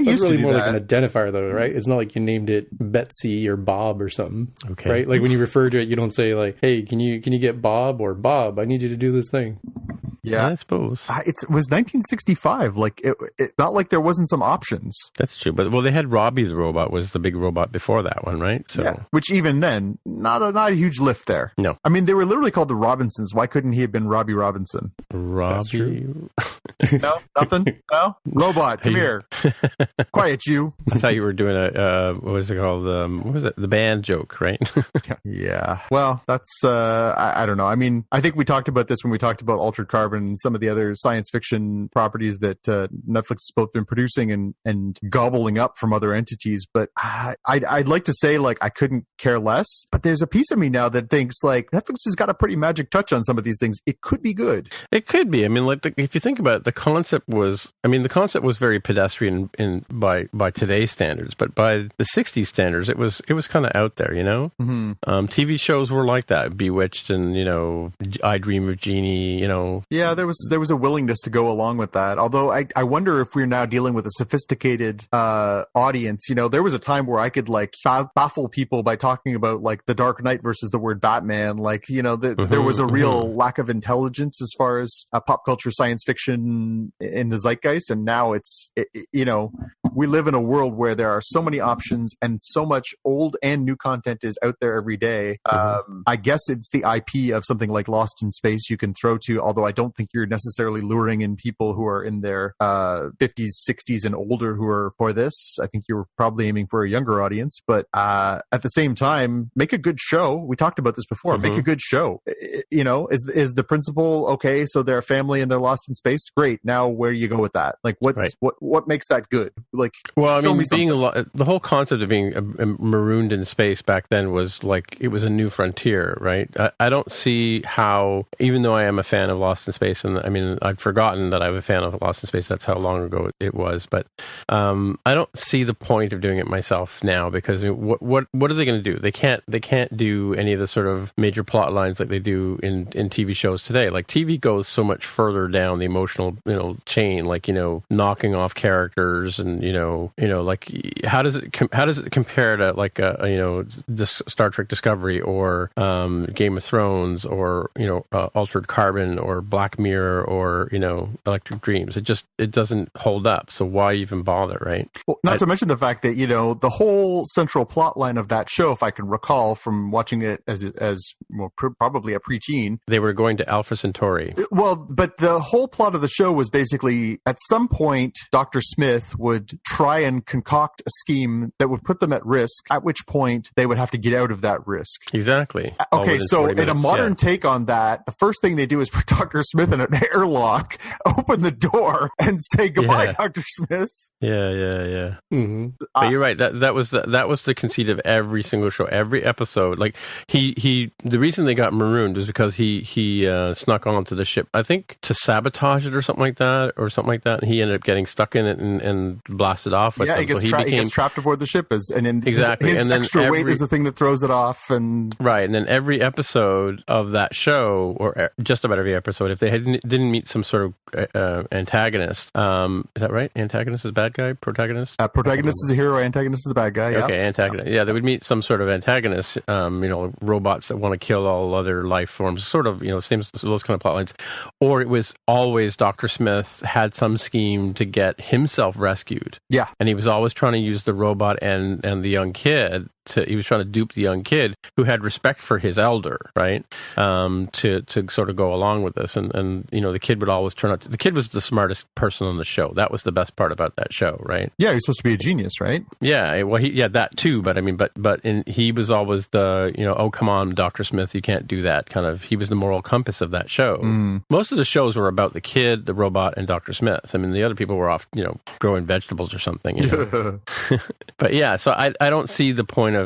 It's really more like an identifier, though, right? It's not like you named it Betsy or Bob or something. Okay. Right? Like, when you refer to it, you don't say, like, hey, can you get Bob, or Bob, I need you to do this thing. Yeah, I suppose. It was 1965. Like, it not like there wasn't some options. That's true. But, well, they had Robbie the robot was the big robot before that one, right? So, yeah. Which even then, not a huge lift there. No. I mean, they were literally called the Robinsons. Why couldn't he have been Robbie Robinson? Robbie? No? Nothing? No? Robot, come here. Quiet you. I thought you were doing what was it called? What was it? The band joke, right? Yeah. Well, that's, I don't know. I mean, I think we talked about this when we talked about Altered Carbon and some of the other science fiction properties that Netflix has both been producing and gobbling up from other entities. But I'd like to say, like, I couldn't care less. But there's a piece of me now that thinks, like, Netflix has got a pretty magic touch on some of these things. It could be good. It could be. I mean, like, if you think about it, the concept was very pedestrian by today's standards, but by the 60s standards, it was kind of out there, Mm-hmm. TV shows were like that, Bewitched and, I Dream of Jeannie, Yeah, there was a willingness to go along with that. Although I wonder if we're now dealing with a sophisticated audience. There was a time where I could like baffle people by talking about like The Dark Knight versus the word Batman. Like, there was a real lack of intelligence as far as pop culture science fiction in the zeitgeist. And now we live in a world where there are so many options and so much old and new content is out there every day. I guess it's the IP of something like Lost in Space you can throw to, although I don't think you're necessarily luring in people who are in their 50s, 60s and older who are for this. I think you're probably aiming for a younger audience, but at the same time, make a good show. We talked about this before. Make a good show. Is the principle okay? So they're a family and they're lost in space. Great. Now where do you go with that? Like, what makes that good? Like, well, I mean, the whole concept of being marooned in space back then was like, it was a new frontier, right? I don't see how, even though I am a fan of Lost in Space, and I mean, I'd forgotten that I'm a fan of Lost in Space. That's how long ago it was. But I don't see the point of doing it myself now, because what are they going to do? They can't do any of the sort of major plot lines like they do in TV shows today. Like, TV goes so much further down the emotional chain, like knocking off characters, and like how does it compare to like this Star Trek Discovery or Game of Thrones or Altered Carbon or Black Mirror or Electric Dreams? It doesn't hold up. So why even bother, right? Well, not to mention the fact that the whole central plot line of that show, if I can recall from watching it as probably a preteen, they were going to Alpha Centauri. Well, but the whole plot of the show was basically at some point Dr. Smith would try and concoct a scheme that would put them at risk, at which point they would have to get out of that risk. Exactly. Okay, so in a modern take on that, the first thing they do is put Dr. Smith in an airlock, open the door, and say goodbye, Dr. Smith. Yeah. Mm-hmm. But you're right. That was the conceit of every single show, every episode. Like the reason they got marooned is because he snuck onto the ship, I think, to sabotage it or something like that. And he ended up getting stuck in it and blasted off with them. He gets trapped aboard the ship, exactly. His and then extra weight is the thing that throws it off, and right. And then every episode of that show, or just about every episode, if they didn't meet some sort of antagonist, is that right? Antagonist is bad guy. Protagonist. Protagonist is a hero. Antagonist is the bad guy. Yeah. Okay, antagonist. Yeah, they would meet some sort of antagonist. Robots that want to kill all other life forms. Sort of, same those kind of plot lines. Or it was always Dr. Smith had some scheme to get himself rescued. Yeah, and he was always trying to use the robot and the young kid. He was trying to dupe the young kid who had respect for his elder, right? To sort of go along with this, and the kid would always turn out. The kid was the smartest person on the show. That was the best part about that show, right? Yeah, he's supposed to be a genius, right? Yeah, well, that too. But I mean, he was always the oh, come on, Dr. Smith, you can't do that kind of. He was the moral compass of that show. Most of the shows were about the kid, the robot, and Dr. Smith. I mean, the other people were off, growing vegetables or something. But yeah, so I don't see the point of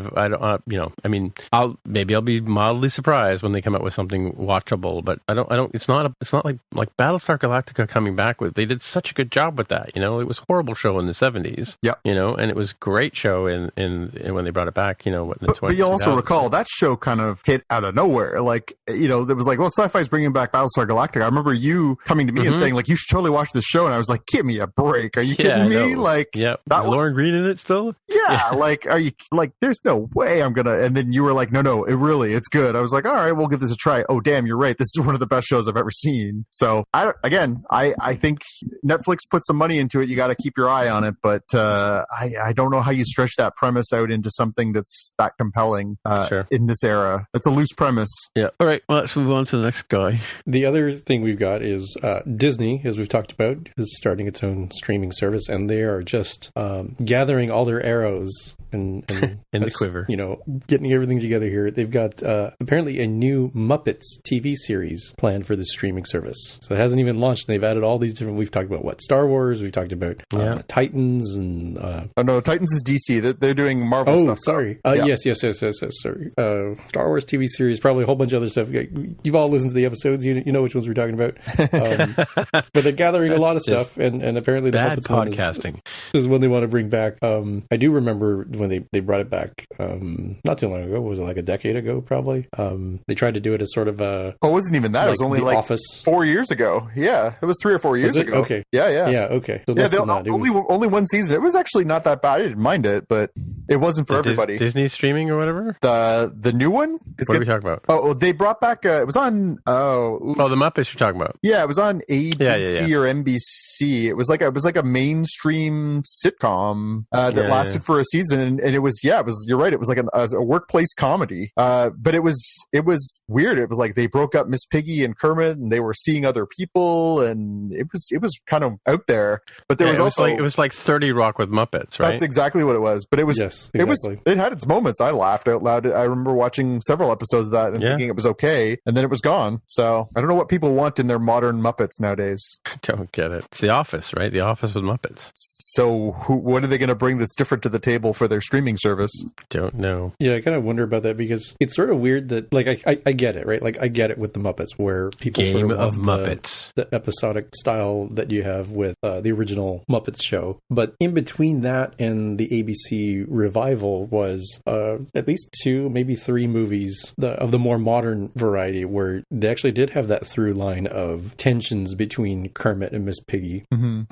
I'll be mildly surprised when they come out with something watchable, but I don't it's not like Battlestar Galactica coming back with. They did such a good job with that. It was a horrible show in the 70s. Yeah. And it was a great show in when they brought it back, in the 20s. But you also recall that show kind of hit out of nowhere. Like, there was like, well, Sci-Fi's bringing back Battlestar Galactica. I remember you coming to me and saying, like, you should totally watch this show. And I was like, give me a break. Are you kidding me? Like, yeah. Is Lauren Green in it still? Yeah. Like, are you like, there's no way I'm gonna. And then you were like, no, it's good. I was like, all right, we'll give this a try. Oh, damn, you're right. This is one of the best shows I've ever seen. So I think Netflix put some money into it. You got to keep your eye on it, but I don't know how you stretch that premise out into something that's that compelling in this era. It's a loose premise. Yeah. All right. Well, let's move on to the next guy. The other thing we've got is Disney, as we've talked about, is starting its own streaming service, and they are just gathering all their arrows and in the quiver. Getting everything together here. They've got apparently a new Muppets TV series planned for the streaming service. So it hasn't even launched. They've added all these different. We've talked about Star Wars. We've talked about Titans and. Oh no, Titans is DC. They're doing Marvel stuff. Oh, sorry. Yes. Sorry. Star Wars TV series. Probably a whole bunch of other stuff. You've all listened to the episodes. You know which ones we're talking about. But they're gathering a lot of stuff, and apparently the bad Muppets podcasting is one they want to bring back. I do remember when they brought it back. Not too long ago. Was it like a decade ago? Probably. They tried to do it as sort of a. Oh, it wasn't even that. It was only like Office. 4 years ago. Yeah, it was 3 or 4 years ago. Okay. Yeah. Okay. So only one season. It was actually not that bad. I didn't mind it, but it wasn't for everybody. Disney streaming or whatever. The new one. What are we talking about? Oh, they brought back. It was on. The Muppets you're talking about. Yeah, it was on ABC or NBC. It was like a mainstream sitcom that lasted for a season, and it was. You're right. It was like a workplace comedy. But it was weird. It was like they broke up Miss Piggy and Kermit, and they were seeing other people, and it was kind of out there. But there was also it was like 30 Rock with Muppets, right? That's exactly what it was. But it was Yes, exactly. It had its moments. I laughed out loud. I remember watching several episodes of that and thinking it was okay, and then it was gone. So I don't know what people want in their modern Muppets nowadays. I don't get it. It's The Office, right? The Office with Muppets. So what are they going to bring that's different to the table for their streaming service? Don't know. Yeah, I kind of wonder about that because it's sort of weird that, like, I get it, right? Like, I get it with the Muppets where people Game sort of Muppets. The episodic style that you have with the original Muppets show. But in between that and the ABC revival was at least 2, maybe 3 movies of the more modern variety where they actually did have that through line of tensions between Kermit and Miss Piggy,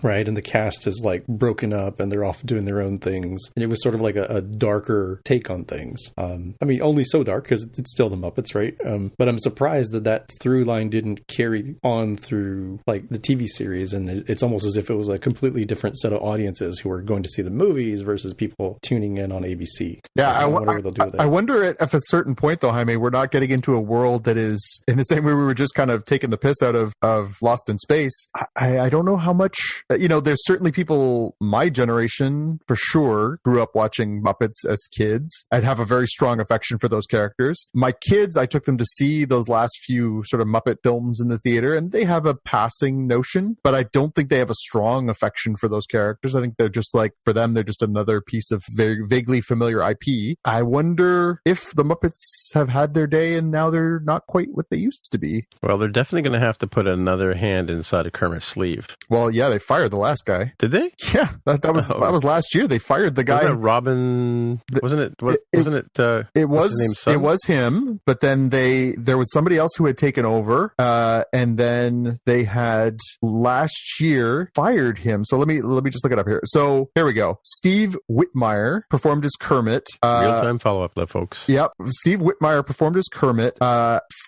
right? And the cast is like broken up and they're off doing their own things. And it was sort of like a darker take on things. I mean, only so dark because it's still the Muppets, right? But I'm surprised that through line didn't carry on through like the TV series. And it's almost as if it was a completely different set of audiences who are going to see the movies versus people tuning in on ABC. Yeah, I wonder what they'll do with that. I wonder if at a certain point, though, Jaime, we're not getting into a world that is in the same way we were just kind of taking the piss out of Lost in Space. I don't know how much, there's certainly people my generation for sure grew up watching Muppets as kids. I'd have a very strong affection for those characters. My kids, I took them to see those last few sort of Muppet films in the theater, and they have a passing notion, but I don't think they have a strong affection for those characters. I think they're just like, for them, they're just another piece of very vaguely familiar IP. I wonder if the Muppets have had their day and now they're not quite what they used to be. Well, they're definitely going to have to put another hand inside of Kermit's sleeve. Well, yeah, they fired the last guy. Did they? Yeah, that was last year. They fired the guy. Was it Robin? Wasn't it? It was him. But then there was somebody else who had taken over, and then they had last year fired him. So let me just look it up here. So here we go. Steve Whitmire performed as Kermit. Real-time follow-up, there, folks. Yep. Steve Whitmire performed as Kermit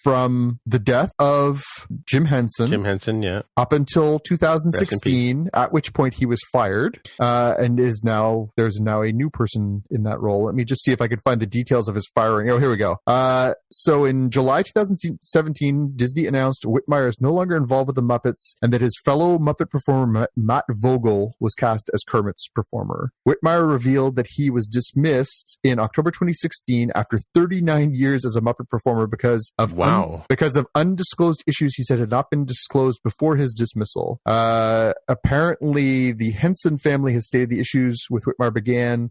from the death of Jim Henson. Jim Henson, yeah. Up until 2016, at which point he was fired, and there's now a new person in that role. Let me just see if I can find the details of his firing. Oh, here we go. So in July 2017, Disney announced Whitmire is no longer involved with the Muppets and that his fellow Muppet performer Matt Vogel was cast as Kermit's performer. Whitmire revealed that he was dismissed in October 2016 after 39 years as a Muppet performer because of undisclosed issues he said had not been disclosed before his dismissal. Apparently, the Henson family has stated the issues with Whitmire began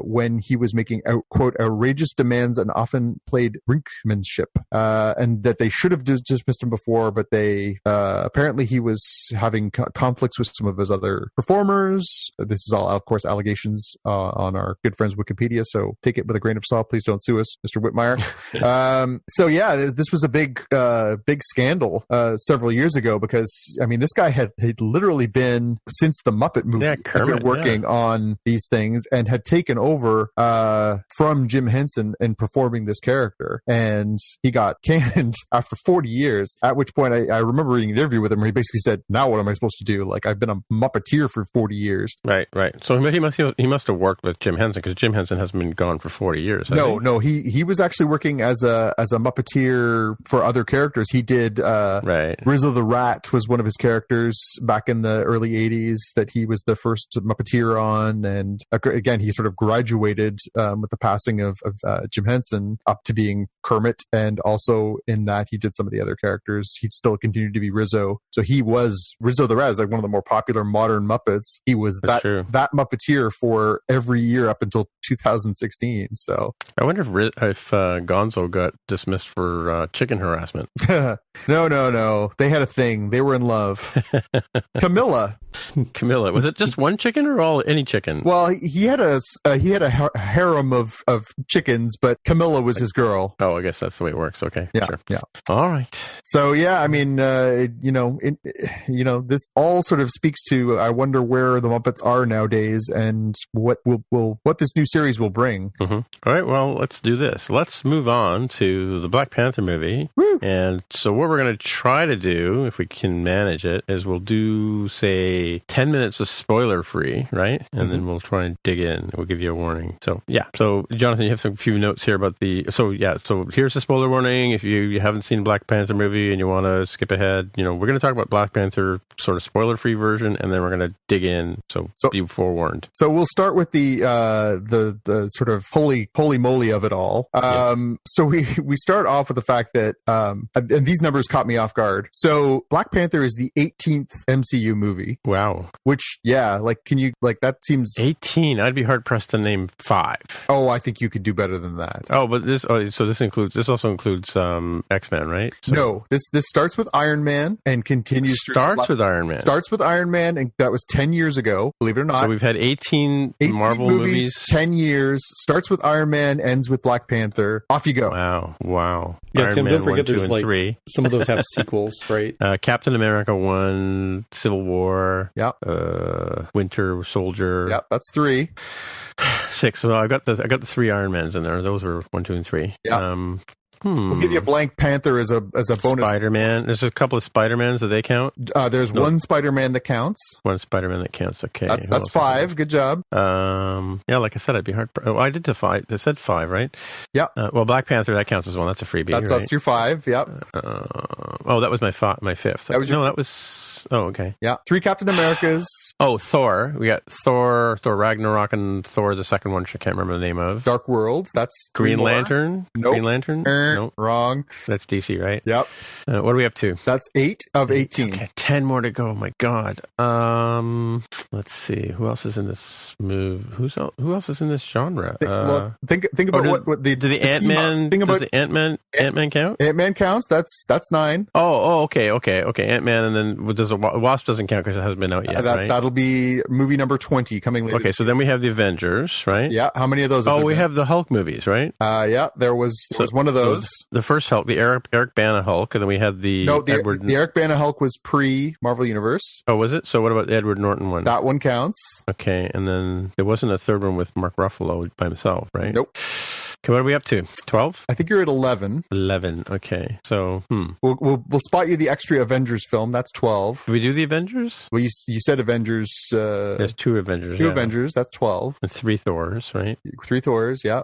when he was making quote outrageous demands and often played brinkmanship, and that they should have dismissed him before, but they apparently he was having conflicts with some of his other performers. This is all, of course, allegations on our good friends Wikipedia, so take it with a grain of salt. Please don't sue us, Mr. Whitmire. So yeah, this was a big scandal several years ago because I mean this guy had literally been since the Muppet movie Kermit, working on these things and had taken over from Jim Henson in performing this character, and he got canned after 40 years. At which point I remember reading an interview with him where he basically said, "Now what am I supposed to do? Like I've been a Muppeteer for 40 years." Right. So he must have worked with Jim Henson because Jim Henson hasn't been gone for 40 years. No, he was actually working as a Muppeteer for other characters. He did Rizzo the Rat was one of his characters back in the early 80s that he was the first Muppeteer on, and again he sort of graduated with the passing of Jim Henson up to being Kermit, and also in that he did some of the other characters. He still continued to be Rizzo, so he was Rizzo the Rat, is like one of the more popular modern Muppets. He was that Muppeteer for every year up until 2016. So I wonder if Gonzo got dismissed for chicken harassment. No, they had a thing. They were in love. Camilla, was it just one chicken or any chicken? Well, he had a harem of chickens, but Camilla was his girl. Oh, I guess that's the way it works. Okay, yeah, sure. Yeah. All right. So yeah, I mean, this all sort of speaks to. I wonder where the Muppets are nowadays, and what this new series will bring. Mm-hmm. All right. Well, let's do this. Let's move on to the Black Panther movie. Woo! And so what we're going to try to do, if we can manage it, is we'll do, say, 10 minutes of spoiler-free, right? And then we'll try and dig in. We'll give you a warning. So, yeah. So, Jonathan, you have some few notes here about So here's the spoiler warning. If you haven't seen Black Panther movie and you want to skip ahead, we're going to talk about Black Panther sort of spoiler-free version, and then we're going to dig in. So be forewarned. So we'll start with the the sort of holy moly of it all. So we start off with the fact that and these numbers caught me off guard. So Black Panther is the 18th MCU movie. Wow. Which, yeah, like, can you, like, that seems 18. I'd be hard pressed to name 5. Oh, I think you could do better than that. Oh, but this also includes X-Men, right? So no, this starts with Iron Man and continues starts with Iron Man. Starts with Iron Man, and that was 10 years ago, believe it or not. So we've had 18 Marvel movies. 10 years, starts with Iron Man, ends with Black Panther. Off you go. Wow. Yeah, Iron Tim, Man don't forget 1, 2, there's and like 3. Some of those have sequels, right? Captain America 1, Civil War. Yep. Winter Soldier. Yep, that's 3. 6. Well, I got the 3 Iron Mans in there. Those were 1, 2, and 3. Yeah. We'll give you a Black Panther as a bonus. Spider-Man. There's a couple of Spider-Mans. Do they count? There's one Spider-Man that counts. One Spider-Man that counts. Okay. That's 5. Good job. Yeah, like I said, I'd be hard. Oh, I did to 5. I said 5, right? Yeah. Well, Black Panther, that counts as one. That's a freebie. Right? That's your 5. Yep. That was my 5th. That was. Oh, okay. Yeah. 3 Captain Americas. Oh, Thor. We got Thor Ragnarok, and Thor, the second one, which I can't remember the name of. Dark World. That's Green Lantern. Nope. Green Lantern. Nope. Wrong. That's DC, right? Yep. What are we up to? That's 8 of 18. Okay, 10 more to go. Oh my God. Let's see. Who else is in this Who else is in this genre? Think about what the Ant-Man. Does the Ant-Man count? Ant-Man counts. That's 9. Okay. Ant-Man, and then does Wasp doesn't count because it hasn't been out yet, right? That'll be movie number 20 coming later. Okay, so then we have the Avengers, right? Yeah. How many of those? We have the Hulk movies, right? Yeah. There was one of those. The first Hulk, the Eric Bana Hulk, and then we had the the Eric Bana Hulk was pre-Marvel Universe. Oh, was it? So what about the Edward Norton one? That one counts. Okay, and then there wasn't a third one with Mark Ruffalo by himself, right? Nope. Okay, what are we up to? 12? I think you're at 11. 11, okay. So, We'll spot you the extra Avengers film. That's 12. Did we do the Avengers? Well, you said Avengers. There's 2 Avengers. 2 Avengers. That's 12. And 3 Thors, right? 3 Thors, yeah.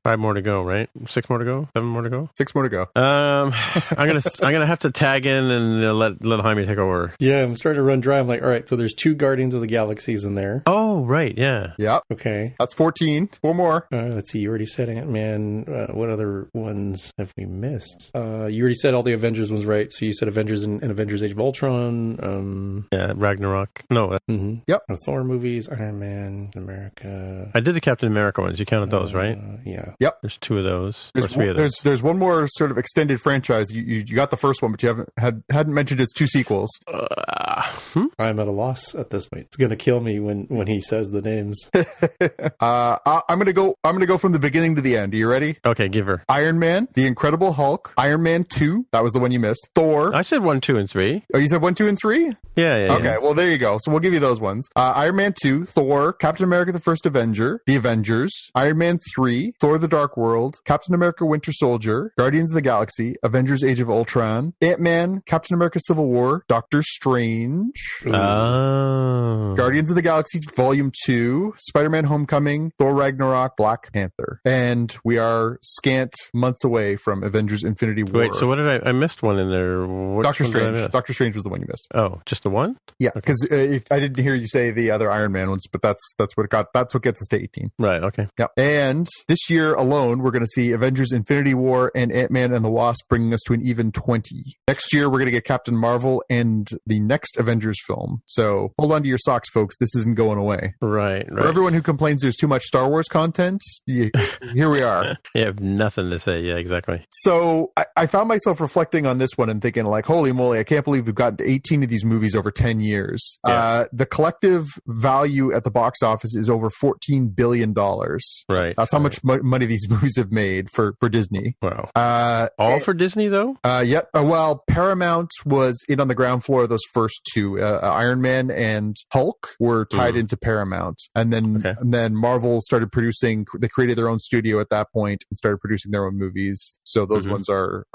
5 more to go, right? 6 more to go? 7 more to go? 6 more to go. I'm gonna have to tag in and let Jaime take over. Yeah, I'm starting to run dry. I'm like, all right, so there's 2 Guardians of the Galaxies in there. Oh, right, yeah. Yeah. Okay. That's 14. 4 more. Let's see. You already said Ant-Man. What other ones have we missed? You already said all the Avengers ones, right? So you said Avengers and Avengers Age of Ultron. Yeah, Ragnarok. No. Yep. Thor movies, Iron Man, America. I did the Captain America ones. You counted those, right? Yeah. Yep. There's 2 of those. Or 3 of those. There's one more sort of extended franchise. You got the first one, but you hadn't mentioned its 2 sequels. I'm at a loss at this point. It's gonna kill me when he says the names. I'm gonna go from the beginning to the end. Are you ready? Okay, give her. Iron Man, The Incredible Hulk, Iron Man 2. That was the one you missed. Thor. I said 1, 2, and 3. Oh, you said 1, 2, and 3? Yeah. Okay, well, there you go. So we'll give you those ones. Iron Man 2, Thor, Captain America the First Avenger, The Avengers, Iron Man 3, Thor the Dark World, Captain America Winter Soldier, Guardians of the Galaxy, Avengers Age of Ultron, Ant-Man, Captain America Civil War, Doctor Strange, Guardians of the Galaxy Volume 2, Spider-Man Homecoming, Thor Ragnarok, Black Panther. And we are scant months away from Avengers Infinity War. Wait, so what did I missed one in there. Doctor Strange. Doctor Strange was the one you missed. Oh, just the one? Yeah, because I didn't hear you say the other Iron Man ones, but that's what gets us to 18. Right, okay. Yep. And this year alone, we're going to see Avengers Infinity War and Ant-Man and the Wasp, bringing us to an even 20. Next year, we're going to get Captain Marvel and the next Avengers film. So hold on to your socks, folks. This isn't going away. Right. For everyone who complains there's too much Star Wars content, here we are. You have nothing to say. Yeah, exactly. So I found myself reflecting on this one and thinking, like, holy moly, I can't believe we've gotten to 18 of these movies over 10 years. Yeah. The collective value at the box office is over $14 billion. Right. That's how much money these movies have made for Disney. Wow. All for Disney, though? Yep. Well, Paramount was in on the ground floor of those first 2. Iron Man and Hulk were tied into Paramount. And then Marvel started producing, they created their own studio at that point and started producing their own movies. So those ones are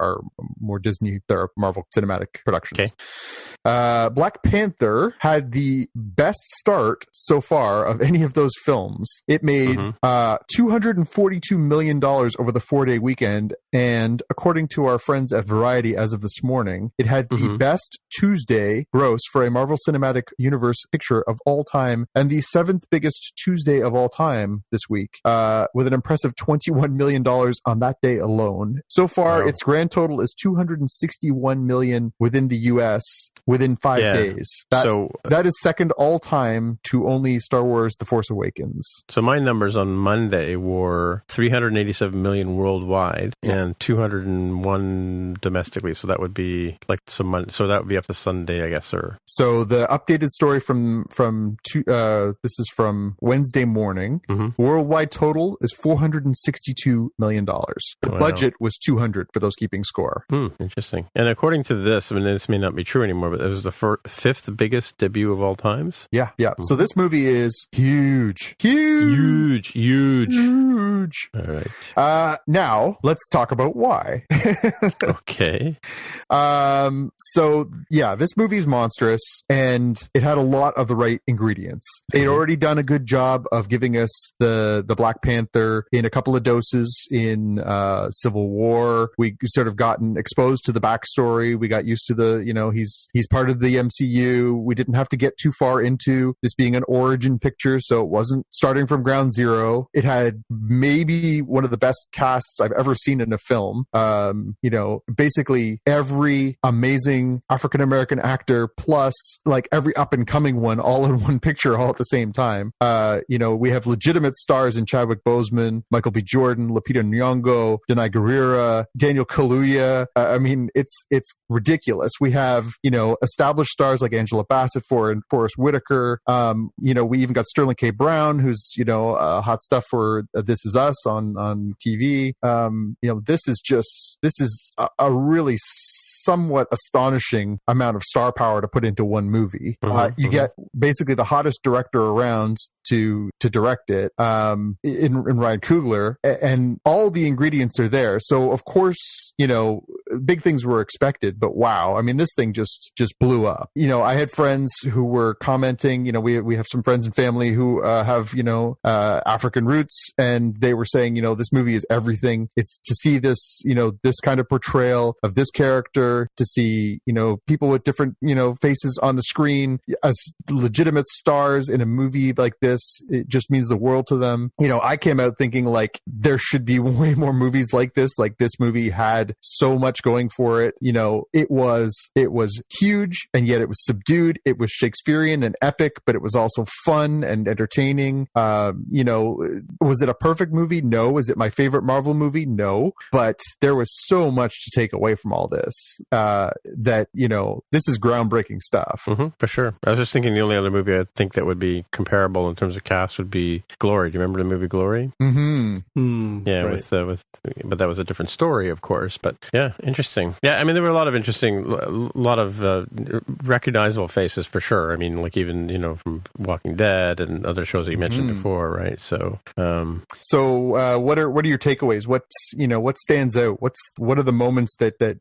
more Disney, they're Marvel Cinematic Productions. Okay. Black Panther had the best start so far of any of those films. It made $242 $42 million over the 4-day weekend. And according to our friends at Variety as of this morning, it had the best Tuesday gross for a Marvel Cinematic Universe picture of all time and the 7th biggest Tuesday of all time this week, with an impressive $21 million on that day alone. So far, its grand total is $261 million within the U.S. within 5 days. That is second all time to only Star Wars The Force Awakens. So my numbers on Monday were 387 million worldwide and 201 domestically. So that would be like so that would be up to Sunday, I guess, or so the updated story from this is from Wednesday morning. Worldwide total is $462 million. The budget was 200 for those keeping score. Interesting. And according to this, I mean, this may not be true anymore, but it was the fifth biggest debut of all times. Yeah. So this movie is huge. All right. Now let's talk about why. Okay. So yeah, this movie is monstrous, and it had a lot of the right ingredients. They'd already done a good job of giving us the Black Panther in a couple of doses in Civil War. We sort of gotten exposed to the backstory. We got used to he's part of the MCU. We didn't have to get too far into this being an origin picture, so it wasn't starting from ground zero. It had maybe one of the best casts I've ever seen in a film. Basically every amazing African-American actor plus like every up-and-coming one all in one picture all at the same time. We have legitimate stars in Chadwick Boseman, Michael B. Jordan, Lupita Nyong'o, Denai Guerrera, Daniel Kaluuya. It's ridiculous. We have, established stars like Angela Bassett and Forrest Whitaker. We even got Sterling K. Brown, who's, hot stuff for This Is Us on TV. This is a really somewhat astonishing amount of star power to put into one movie. You get basically the hottest director around to direct it, in Ryan Coogler, and all the ingredients are there. So of course, big things were expected, but wow, I mean, this thing just blew up. I had friends who were commenting, we have some friends and family who have, African roots, and they were saying, this movie is everything. It's to see this, this kind of portrayal of this character, to see, people with different, faces on the screen as legitimate stars in a movie like this. It just means the world to them. I came out thinking like there should be way more movies like this. Like this movie had so much going for it. It was huge, and yet it was subdued. It was Shakespearean and epic, but it was also fun and entertaining. Was it a perfect movie? No. Is it my favorite Marvel movie? No. But there was so much to take away from all this, that, this is groundbreaking stuff. For sure. I was just thinking the only other movie I think that would be comparable in terms of cast would be Glory. Do you remember the movie Glory? Yeah, right. But that was a different story, of course. But yeah, interesting. Yeah, I mean, there were a lot of recognizable faces for sure. I mean, like even, from Walking Dead and other shows that you mentioned before, right? So, what are your takeaways? What stands out? What are the moments that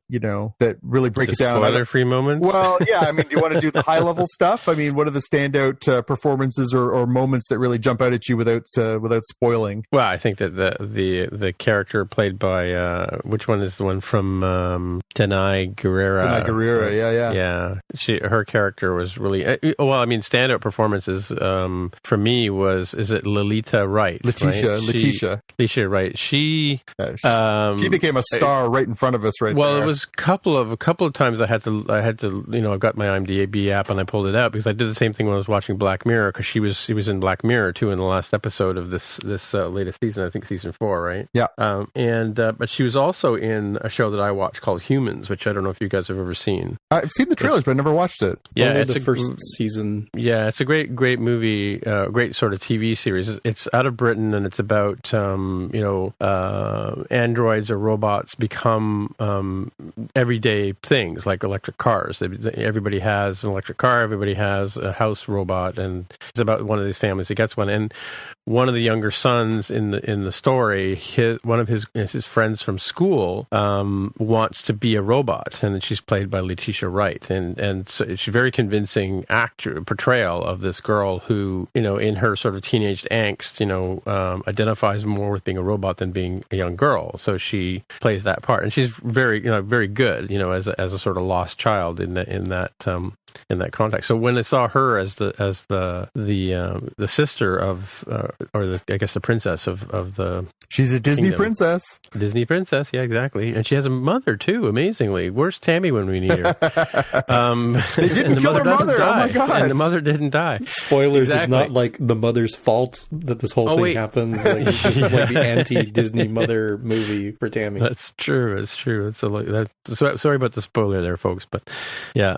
really break it down? Spoiler-free moments? Well, yeah. I mean, do you want to do the high-level stuff? I mean, what are the standout performances or moments that really jump out at you without spoiling? Well, I think that the character played by which one is the one from Denai Guerrera? Denai Guerrera, yeah. Her character was really standout performances for me was Lolita Wright? Letitia Wright. She became a star right in front of us, right? Well, there. It was a couple of times I had to I've got my IMDb app and I pulled it out because I did the same thing when I was watching Black Mirror, because she was in Black Mirror too in the last episode of this latest season. I think season 4, right? Yeah. But she was also in a show that I watched called Humans, which I don't know if you guys have ever seen. I've seen the trailers, but I never watched it. Yeah, it's the first season. Yeah, it's a great movie, great sort of TV series. It's out of Britain, and it's about androids or robots become everyday things like electric cars. Everybody has an electric car. Everybody has a house robot, and it's about one of these families that gets one. And one of the younger sons in the story, one of his friends from school wants to be a robot, and she's played by Letitia Wright, and so it's a very convincing portrayal of this girl who, in her sort of teenage angst, identifies more with being a robot than being a young girl. So she plays that part, and she's very, very good, as a sort of lost child in that context. So when I saw her as the sister of, I guess the princess of the, she's a Disney princess. Disney princess, yeah, exactly. And she has a mother too. Amazingly, where's Tammy when we need her? They didn't kill her mother. Oh my god! And the mother didn't die. Spoilers. Exactly. It's not like the mother's fault that this whole thing happens. Like, this is like the anti-Disney mother movie for Tammy. That's true. It's true. Sorry about the spoiler there, folks. But yeah,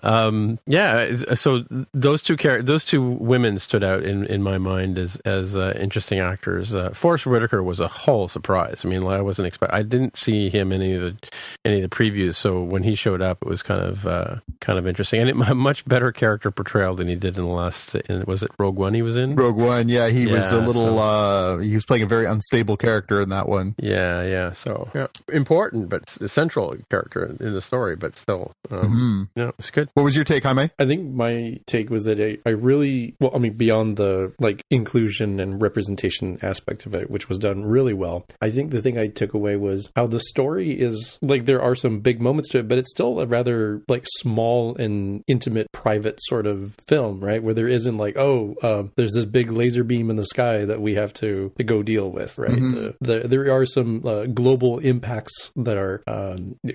So those two women stood out in my mind as interesting actors. Forrest Whitaker was a whole surprise. I mean, I wasn't expecting. I didn't see him in any of the previews. So when he showed up, it was kind of interesting, and a much better character portrayal than he did in the last. Was it Rogue One? He was in Rogue One. Yeah, he was a little. He was playing a very unstable character in that one. Yeah. So important, but a central character in the story, but still, it's good. What was your take, Jaime? I think my take was that I really, beyond the inclusion and representation aspect of it, which was done really well, I think the thing I took away was how the story is there are some big moments to it, but it's still a rather small and intimate, private sort of film, right? Where there isn't there's this big laser beam in the sky that we have to go deal with, right? Mm-hmm. There are some global impacts that are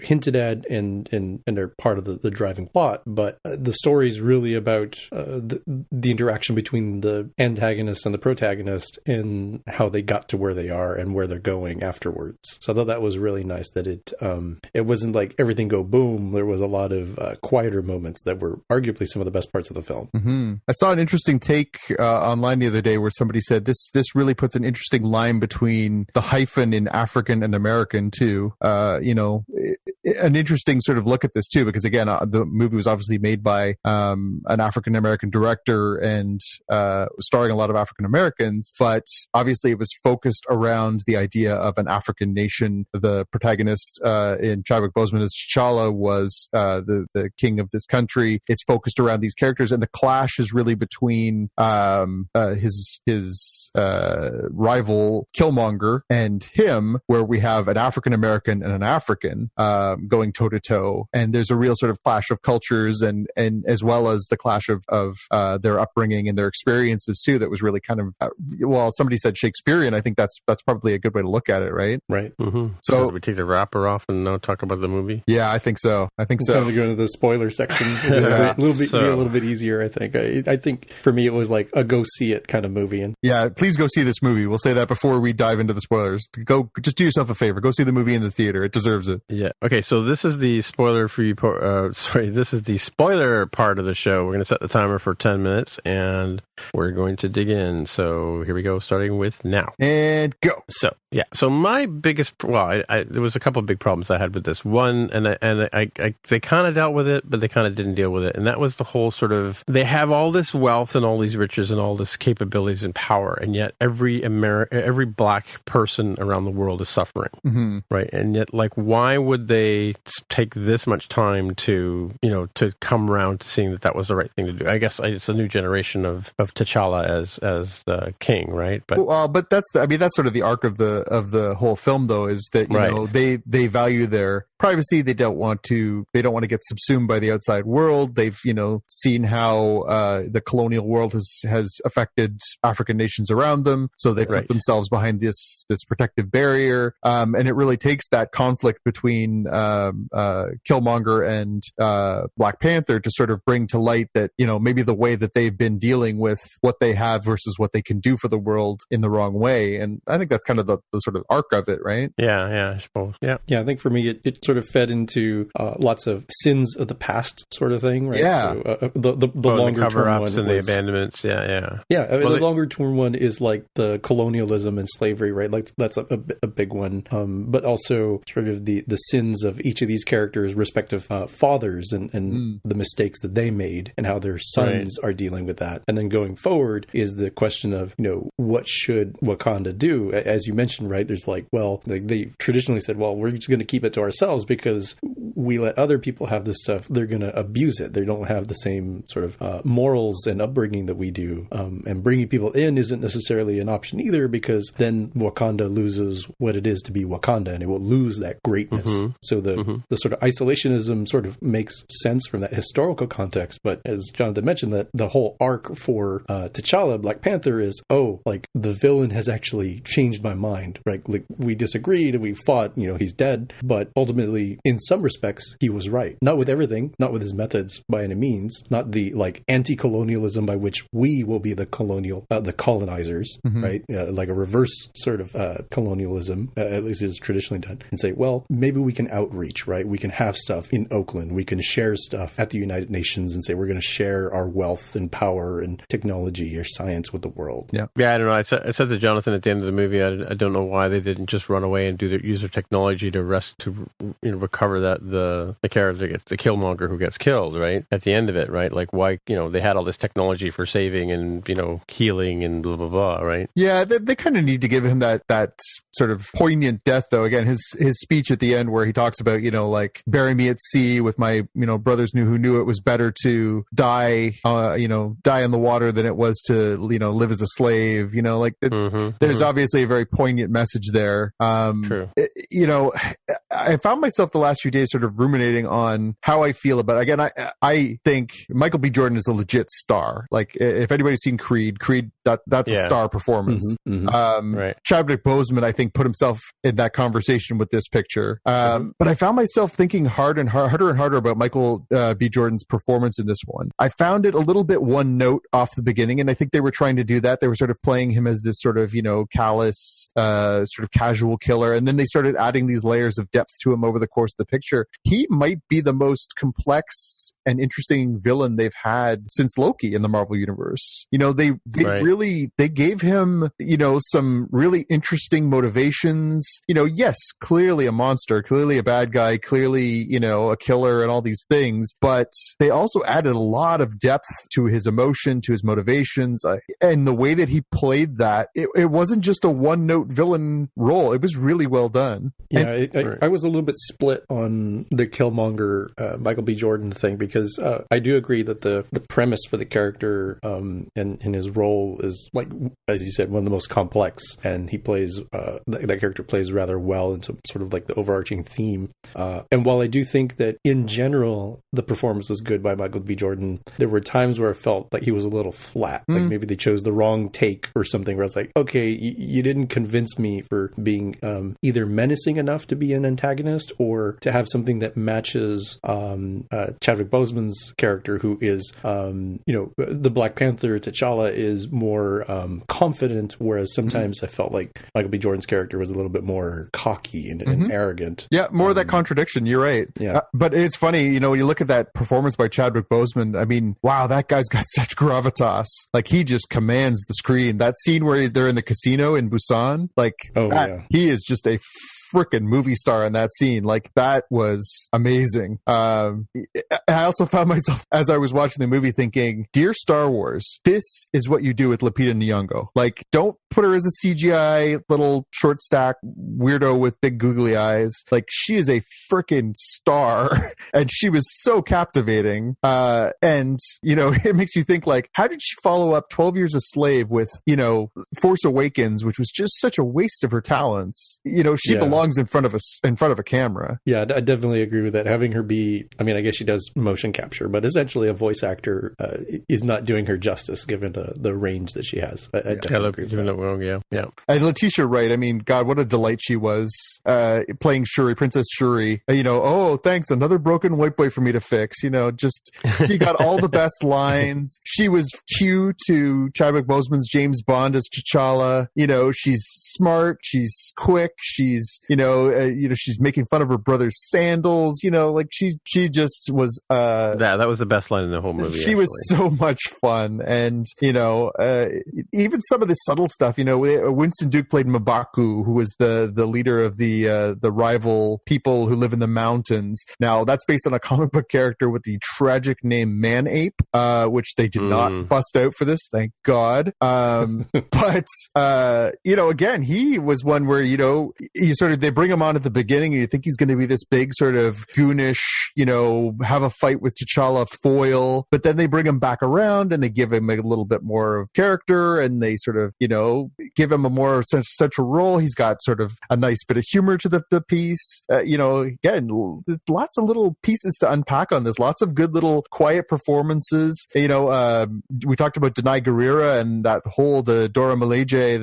hinted at and are part of the driving plot, but the story is really about the interaction between the antagonist and the protagonist and how they got to where they are and where they're going afterwards. So I thought that was really nice that it wasn't like everything go boom. There was a lot of quieter moments that were arguably some of the best parts of the film. Mm-hmm. I saw an interesting take online the other day where somebody said this really puts an interesting line between the hyphen in African and American too. An interesting sort of look at this too, because again, the movie was obviously made by an African American director and starring a lot of African Americans, but obviously it was focused around the idea of an African nation. The protagonist in Chadwick Boseman as T'Challa was the king of this country. It's focused around these characters, and the clash is really between his rival Killmonger and him, where we have an African American and an African going toe to toe, and there's a real sort of clash of cultures and as well as the clash of their upbringing and their experiences too. That was really kind of somebody said Shakespearean. I think that's probably a good way to look at it, right? Right. Mm-hmm. So we take the wrapper off and now talk about the movie. Yeah, I think so. It's time to go into the spoiler section. Be a little bit easier, I think. I think for me it was like a go see it kind of movie. And yeah, please go see this movie. We'll say that before we dive into the spoilers. Just do yourself a favor. Go see the movie in the theater. It deserves it. Yeah. Okay. So this is the spoiler free. This is the spoiler part of the show. We're going to set the timer for 10 minutes and we're going to dig in. So here we go, starting with now. And go. So yeah. So my biggest, there was a couple of big problems I had with this one, and they kind of dealt with it, but they kind of didn't deal with it, and that was the whole sort of, they have all this wealth and all these riches and all this capabilities and power, and yet every black person around the world is suffering, mm-hmm. right? And yet, why would they take this much time to come around to seeing that was the right thing to do? I guess it's a new generation of T'Challa as the king, right? But that's sort of the arc of the whole film, though, is that they value their privacy. They don't want to get subsumed by the outside world. They've seen how the colonial world has affected African nations around them, so they put themselves behind this protective barrier, and it really takes that conflict between Killmonger and Black Panther to sort of bring to light that maybe the way that they've been dealing with what they have versus what they can do for the world in the wrong way. And I think that's kind of the sort of arc of it, right? Yeah, I suppose. Yeah. I think for me it sort of fed into lots of sins of the past sort of thing, right? Yeah. So, the longer term one and the abandonments. Yeah. The longer term one is like the colonialism and slavery, right? Like that's a big one. But also sort of the sins of each of these characters' respective fathers and the mistakes that they made and how their sons are dealing with that. And then going forward is the question of, what should Wakanda do? As you mentioned, right? There's they traditionally said, well, we're just going to keep it to ourselves. ourselves because we let other people have this stuff, they're going to abuse it. They don't have the same sort of morals and upbringing that we do. And bringing people in isn't necessarily an option either, because then Wakanda loses what it is to be Wakanda, and it will lose that greatness. So the sort of isolationism sort of makes sense from that historical context. But as Jonathan mentioned, that the whole arc for T'Challa, Black Panther, is, like the villain has actually changed my mind, right? Like we disagreed and we fought, he's dead, but ultimately in some respects he was right. Not with everything, not with his methods by any means, not the like anti-colonialism by which we will be the colonizers, right? Like a reverse sort of colonialism, at least it is traditionally done, and say, well, maybe we can outreach, right? We can have stuff in Oakland, we can share stuff at the United Nations and say we're going to share our wealth and power and technology or science with the world. Yeah, I don't know. I said to Jonathan at the end of the movie, I don't know why they didn't just run away and use their technology to recover the character, the Killmonger who gets killed, right? At the end of it, right? Like why, they had all this technology for saving and, healing and blah, blah, blah, right? Yeah, they kind of need to give him that sort of poignant death, though. Again, his speech at the end where he talks about, like, bury me at sea with my, brothers who knew it was better to die in the water than it was to, live as a slave, there's obviously a very poignant message there. True. I found myself the last few days sort of ruminating on how I feel about, again, I think Michael B. Jordan is a legit star. Like, if anybody's seen Creed, that's a star performance. Right. Chadwick Boseman, I think, put himself in that conversation with this picture. But I found myself thinking harder and harder about Michael B. Jordan's performance in this one. I found it a little bit one note off the beginning, and I think they were trying to do that. They were sort of playing him as this sort of, callous, sort of casual killer, and then they started adding these layers of depth to him over the course of the picture. He might be the most complex and interesting villain they've had since Loki in the Marvel Universe. They really gave him, some really interesting motivations. Yes, clearly a monster, clearly a bad guy, clearly, a killer and all these things, but they also added a lot of depth to his emotion, to his motivations, and the way that he played that. It wasn't just a one-note villain role. It was really well done. Yeah, I was a little bit split on the Killmonger, Michael B. Jordan thing, because I do agree that the premise for the character and his role is, like, as you said, one of the most complex, and he plays, that character plays rather well into sort of like the overarching theme. And while I do think that in general, the performance was good by Michael B. Jordan, there were times where I felt like he was a little flat. Like maybe they chose the wrong take or something, where I was like, okay, you didn't convince me for being either menacing enough to be an antagonist or to have something that matches Chadwick Boseman's character, who is, the Black Panther. T'Challa is more confident, whereas sometimes I felt like Michael B. Jordan's character was a little bit more cocky and arrogant. Yeah, more of that contradiction. You're right. Yeah. But it's funny, you look at that performance by Chadwick Boseman. I mean, wow, that guy's got such gravitas. Like, he just commands the screen. That scene where they're in the casino in Busan, he is just a freaking movie star in that scene. Like, that was amazing. I also found myself, as I was watching the movie, thinking, dear Star Wars, this is what you do with Lupita Nyong'o. Like, don't put her as a CGI little short stack weirdo with big googly eyes. Like, she is a freaking star, and she was so captivating. And it makes you think, like, how did she follow up 12 Years a Slave with, Force Awakens, which was just such a waste of her talents. She belongs in front of a camera. Yeah, I definitely agree with that. Having her be, I mean, I guess she does motion capture, but essentially a voice actor is not doing her justice given the range that she has. I definitely agree with that. Yeah. And Letitia Wright, I mean, God, what a delight she was playing Shuri, Princess Shuri. Oh, thanks, another broken white boy for me to fix. Just she got all the best lines. She was cute to Chadwick Boseman's James Bond as T'Challa. She's smart, she's quick, she's she's making fun of her brother's sandals. Like she just was. That was the best line in the whole movie. She was so much fun, and even some of the subtle stuff. Winston Duke played M'Baku, who was the leader of the rival people who live in the mountains. Now, that's based on a comic book character with the tragic name Man-Ape, which they did not bust out for this, thank God. But again, he was one where you sort of they bring him on at the beginning, and you think he's going to be this big sort of goonish, have a fight with T'Challa foil, but then they bring him back around and they give him a little bit more of character, and they sort of, give him a more central role. He's got sort of a nice bit of humor to the piece. Again, lots of little pieces to unpack on this. Lots of good little quiet performances. We talked about Denai Guerrera and that whole the Dora Milaje,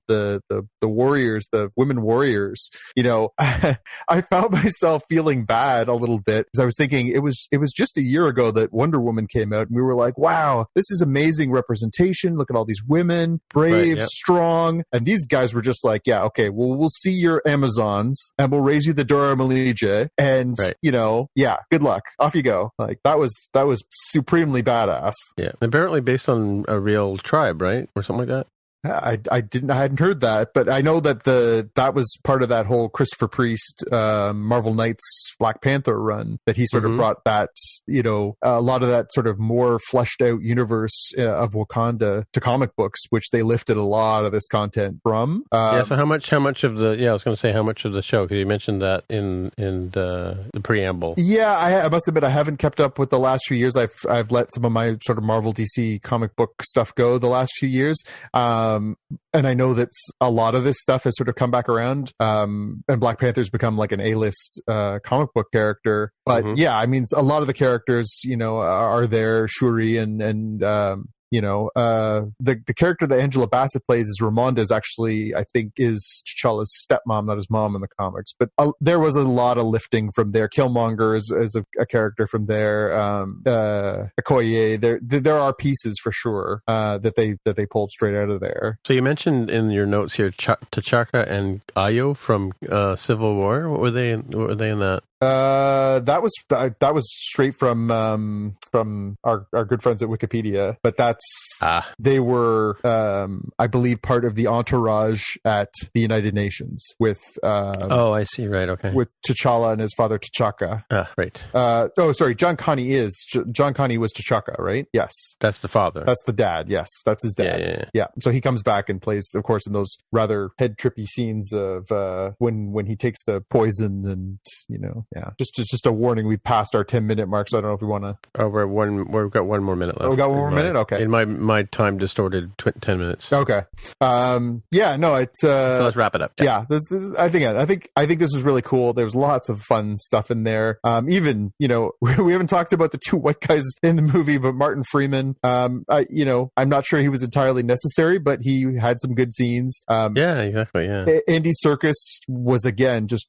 the warriors, the women warriors. I found myself feeling bad a little bit because I was thinking it was just a year ago that Wonder Woman came out, and we were like, wow, this is amazing representation. Look at all these women, brave, strong, and these guys were just like, yeah, okay, well, we'll see your Amazons and we'll raise you the Dora Milaje, and good luck, off you go. Like that was supremely badass. Yeah, apparently based on a real tribe, right, or something like that. I hadn't heard that, but I know that that was part of that whole Christopher Priest, Marvel Knights Black Panther run, that he sort of brought that, a lot of that sort of more fleshed out universe of Wakanda to comic books, which they lifted a lot of this content from. So how much of the, I was going to say how much of the show, because you mentioned that in the preamble. Yeah, I must admit I haven't kept up with the last few years. I've let some of my sort of Marvel DC comic book stuff go the last few years. And I know that a lot of this stuff has sort of come back around, and Black Panther's become like an A-list comic book character. But I mean, a lot of the characters, are there. Shuri and the character that Angela Bassett plays is Ramonda, is actually, I think, is T'Challa's stepmom, not his mom in the comics. But there was a lot of lifting from there. Killmonger is a character from there. Okoye, there are pieces for sure that they pulled straight out of there. So you mentioned in your notes here T'Chaka and Ayo from Civil War. What were they in that? That was straight from our good friends at Wikipedia, but they were I believe part of the entourage at the United Nations with I see, right, okay, with T'Challa and his father T'Chaka. Right. John Connie was T'Chaka, right? Yes, that's the father. That's the dad. Yes, that's his dad. Yeah. So he comes back and plays, of course, in those rather head trippy scenes of when he takes the poison, and yeah. Just a warning. We've passed our 10-minute mark, so I don't know if we want to. Oh, we've got one more minute left. Oh, we got one more minute. Okay. In my time distorted 10 minutes. Okay. It's. So let's wrap it up. Yeah. I think this was really cool. There was lots of fun stuff in there. Even we haven't talked about the two white guys in the movie, but Martin Freeman. I'm not sure he was entirely necessary, but he had some good scenes. Yeah, exactly. Yeah. Andy Serkis was again just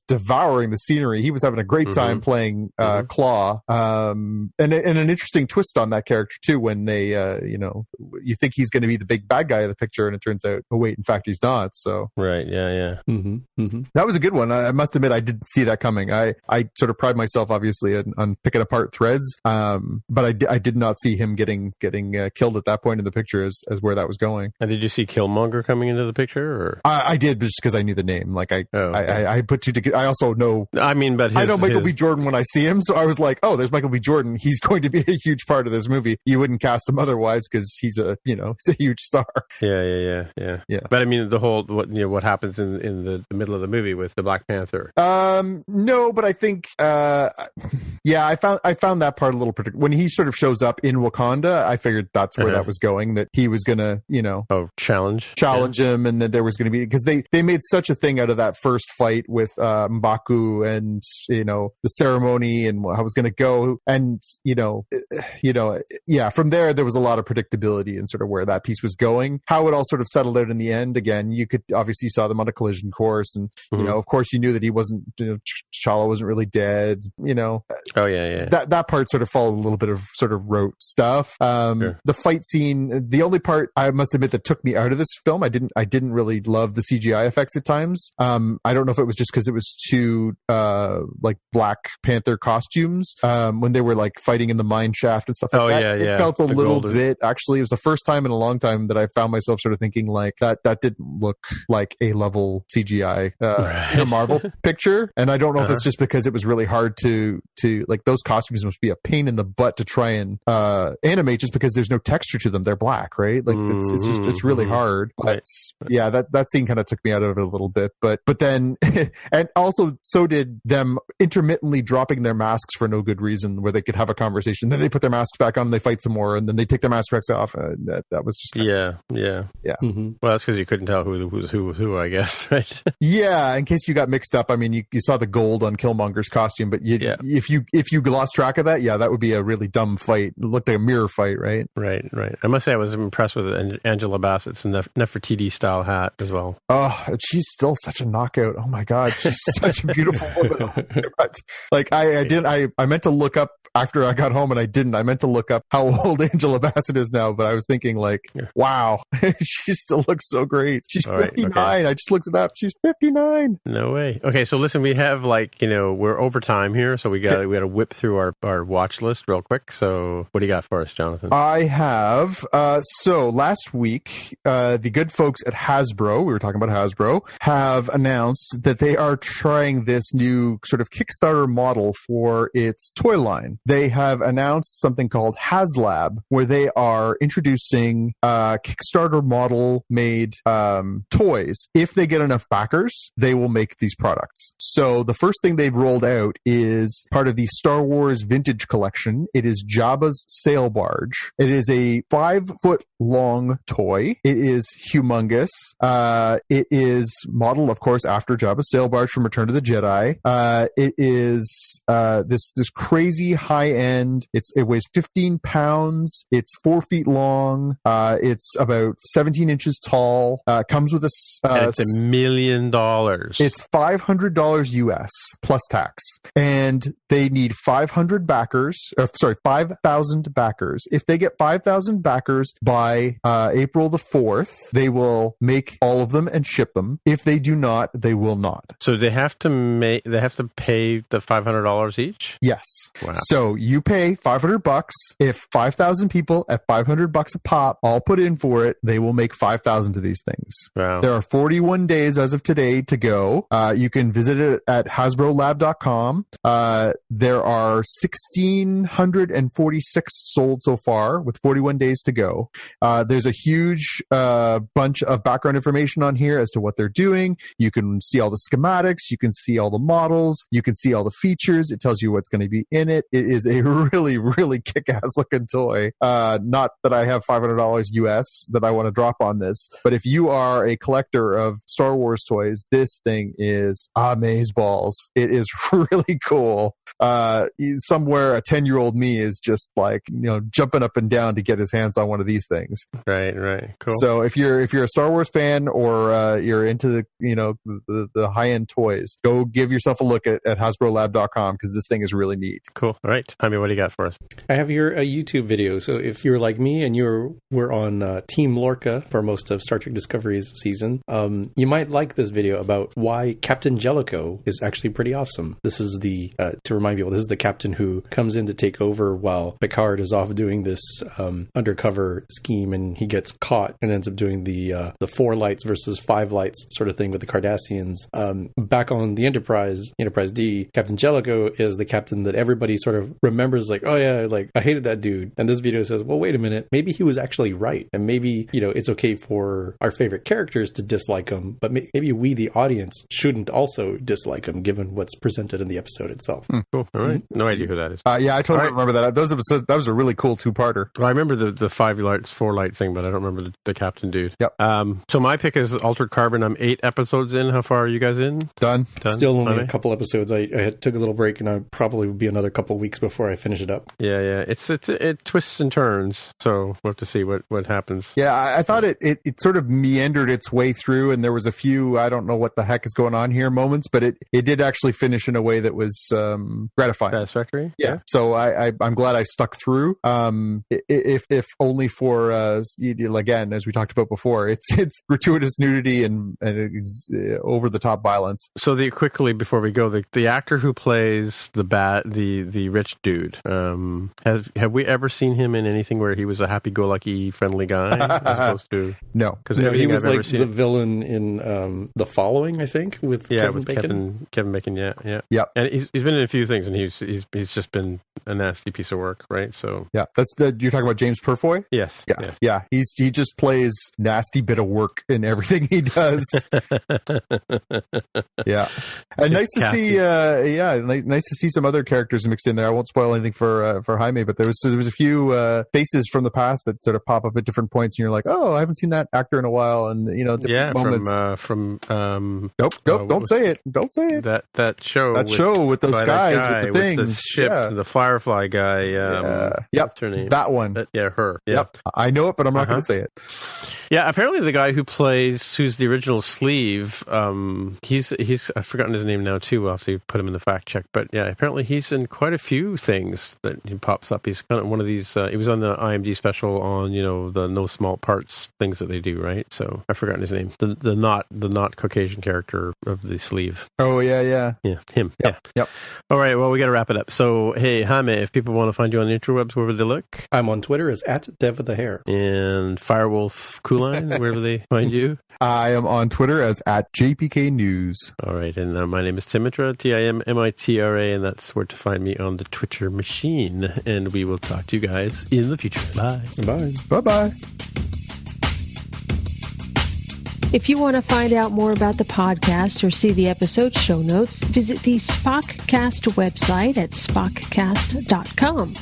devouring the scenery. He was having a great time playing Claw, and an interesting twist on that character too. When they, you think he's going to be the big bad guy of the picture, and it turns out, oh wait, in fact, he's not. So right, yeah. That was a good one. I must admit, I didn't see that coming. I sort of pride myself, obviously, on picking apart threads, but I did not see him getting killed at that point in the picture as where that was going. And did you see Killmonger coming into the picture? Or I did, just because I knew the name. Like I put two together. I also know. I mean, but I know Michael B. Jordan when I see him, so I was like, oh, there's Michael B. Jordan. He's going to be a huge part of this movie. You wouldn't cast him otherwise because he's a huge star. Yeah. But I mean, the whole what happens in the middle of the movie with the Black Panther. No, but I think I found that part a little particular. When he sort of shows up in Wakanda, I figured that's where that was going. That he was gonna challenge him, and that there was going to be, because they made such a thing out of that first fight with M'Baku, and the ceremony and how it was going to go, and from there was a lot of predictability in sort of where that piece was going. How it all sort of settled out in the end, again, you could obviously saw them on a collision course, and of course you knew that he wasn't, T'Challa wasn't really dead. Oh yeah. That part sort of followed a little bit of sort of rote stuff. Sure. The fight scene, the only part I must admit that took me out of this film, I didn't really love the CGI effects at times. I don't know if it was just because it was too like Black Panther costumes when they were like fighting in the mine shaft and stuff like that. It felt a little bit, actually, it was the first time in a long time that I found myself sort of thinking like that didn't look like a level CGI in a Marvel picture. And I don't know if it's just because it was really hard to like, those costumes must be a pain in the butt to try and animate, just because there's no texture to them. They're black, right? Like it's really hard. But yeah, that scene kind of took me out of it a little bit. But then and also so did them intermittently dropping their masks for no good reason, where they could have a conversation, then they put their masks back on and they fight some more, and then they take their masks off. That was just yeah. Mm-hmm. Well, that's because you couldn't tell who was who, I guess, right? Yeah, in case you got mixed up. I mean, you saw the gold on Killmonger's costume, but if you lost track of that, that would be a really dumb fight. It looked like a mirror fight, right? Right. I must say I was impressed with Angela Bassett's Nefertiti style hat as well. Oh, she's still such a knockout. Oh my God, she's such a beautiful woman. Oh my God. Like I meant to look up after I got home, and I didn't. I meant to look up how old Angela Bassett is now, but I was thinking like, wow, she still looks so great. She's 59. Okay. I just looked it up. She's 59. No way. Okay, so listen, we have we're over time here, so we got to whip through our watch list real quick. So what do you got for us, Jonathan? I have so last week the good folks at Hasbro, we were talking about Hasbro, have announced that they are trying this new sort of Kickstarter model for its toy line. They have announced something called HasLab, where they are introducing Kickstarter model made toys. If they get enough backers, they will make these products. So the first thing they've rolled out is part of the Star Wars Vintage Collection. It is Jabba's sail barge. It is a 5-foot long toy. It is humongous. It is modeled, of course, after Jabba's sail barge from Return of the Jedi. It is this crazy high end. It weighs 15 pounds. It's 4 feet long. It's about 17 inches tall. Comes with a it's $1 million. It's $500 US plus tax, and they need 500 backers. 5,000 backers. If they get 5,000 backers by April the 4th, they will make all of them and ship them. If they do not, they will not. So they have to pay the $500 each? Yes. Wow. So you pay $500. If 5,000 people at $500 a pop all put in for it, they will make 5,000 of these things. Wow. There are 41 days as of today to go. You can visit it at HasbroLab.com. There are 1,646 sold so far, with 41 days to go. There's a huge bunch of background information on here as to what they're doing. You can see all the schematics. You can see all the models. You can see all the features. It tells you what's going to be in it. It is a really, really kick-ass looking toy. Not that I have $500 US that I want to drop on this, but if you are a collector of Star Wars toys, this thing is amazeballs. It is really cool. Somewhere a 10-year-old me is just like, jumping up and down to get his hands on one of these things. Right. Cool. So if you're a Star Wars fan, or you're into the high-end toys, go give yourself a look at HasbroLab.com, because this thing is really neat. Cool. All right. Jaime, what do you got for us? I have here a YouTube video. So if you're like me and we're on Team Lorca for most of Star Trek Discovery's season, you might like this video about why Captain Jellico is actually pretty awesome. This is to remind people, this is the captain who comes in to take over while Picard is off doing this undercover scheme, and he gets caught and ends up doing the 4 lights versus 5 lights sort of thing with the Cardassians. Back on the Enterprise D, Captain Jellico is the captain that everybody sort of remembers, like, oh yeah, like I hated that dude. And this video says, well, wait a minute, maybe he was actually right, and maybe it's okay for our favorite characters to dislike him, but maybe we, the audience, shouldn't also dislike him given what's presented in the episode itself. Cool. All right. No idea who that is. Yeah, I totally remember that. Those episodes, that was a really cool 2-parter. Well, I remember the 5 lights, 4 light thing, but I don't remember the captain dude. Yep. So my pick is Altered Carbon. I'm 8 episodes in. How far are you guys in? Done. Still only a couple episodes. I took a little break, and I probably would be another couple of weeks before I finish it up. Yeah. It twists and turns, so we'll have to see what happens. Yeah, I thought it sort of meandered its way through, and there was a few, I don't know what the heck is going on here moments, but it did actually finish in a way that was gratifying. Satisfactory? Yeah. So I'm glad I stuck through. If only for, again, as we talked about before, it's gratuitous nudity and over-the-top violence. So quickly before we go, the actor who plays the rich dude, have we ever seen him in anything where he was a happy-go-lucky, friendly guy as opposed to no? Because he was like the villain in The Following, I think, with Kevin Bacon. Kevin Bacon, yeah. And he's been in a few things, and he's just been a nasty piece of work, right? So yeah, you're talking about James Purfoy. Yes. Yeah. He just plays nasty bit of work in everything he does. Yeah, and nice to see. Nice to see some other characters mixed in there. I won't spoil anything for Jaime, but there was a few faces from the past that sort of pop up at different points, and you're like, oh, I haven't seen that actor in a while, and different moments. Nope, don't say it. Don't say it. That show with those guys with the things, with the ship, the Firefly guy. Yep, what's her name? That one. Her. Yep, I know it, but I'm not going to say it. Yeah, apparently the guy who's the original Sleeve, he's I've forgotten his name now too. We'll have to put him in the fact check. But yeah, apparently he's in quite a few things that he pops up. He's kind of one of these. He was on the IMDb special on the No Small Parts things that they do, right? So I've forgotten his name. The not Caucasian character of the Sleeve. Oh yeah, him. Yep. All right, well we got to wrap it up. So hey, Jaime, if people want to find you on the interwebs, where would they look? I'm on Twitter as @DevWithTheHair. And Firewolf Kuline, where do they find you? I am on Twitter as @JPK News. All right, and my name is Timitra, TIMMITRA, and that's where to find me on the Twitcher machine. And we will talk to you guys in the future. Bye. Bye. Bye-bye. If you want to find out more about the podcast or see the episode show notes, visit the Spockcast website at spockcast.com.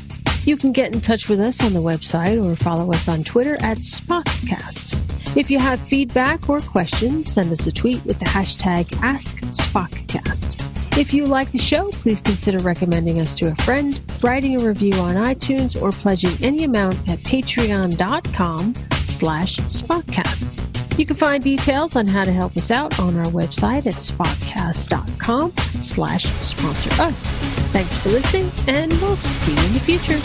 You can get in touch with us on the website or follow us on Twitter @Spockcast. If you have feedback or questions, send us a tweet with the hashtag AskSpockcast. If you like the show, please consider recommending us to a friend, writing a review on iTunes, or pledging any amount at patreon.com/Spockcast. You can find details on how to help us out on our website at spockcast.com/sponsor us. Thanks for listening, and we'll see you in the future.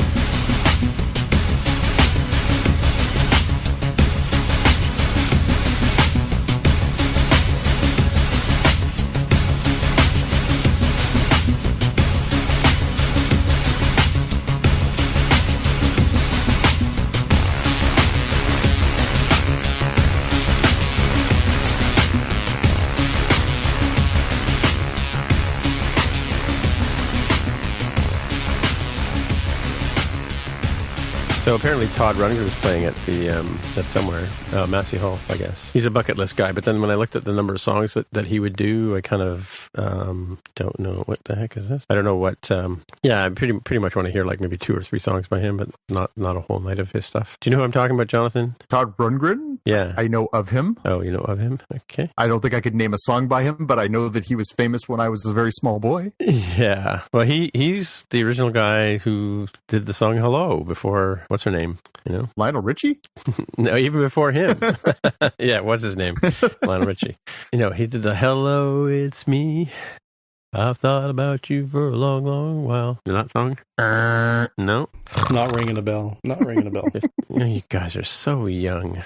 So apparently Todd Rundgren was playing at somewhere, Massey Hall, I guess. He's a bucket list guy, but then when I looked at the number of songs that he would do, I kind of don't know what the heck is this. I don't know what. I pretty much want to hear like maybe 2 or 3 songs by him, but not a whole night of his stuff. Do you know who I'm talking about, Jonathan? Todd Rundgren? Yeah, I know of him. Oh, you know of him? Okay. I don't think I could name a song by him, but I know that he was famous when I was a very small boy. Yeah. Well, he's the original guy who did the song "Hello" before. What's her name? Lionel Richie? No, even before him. Yeah, what's his name? Lionel Richie. He did the "Hello, it's me. I've thought about you for a long, long while." You know that song? No. Not ringing a bell. You guys are so young.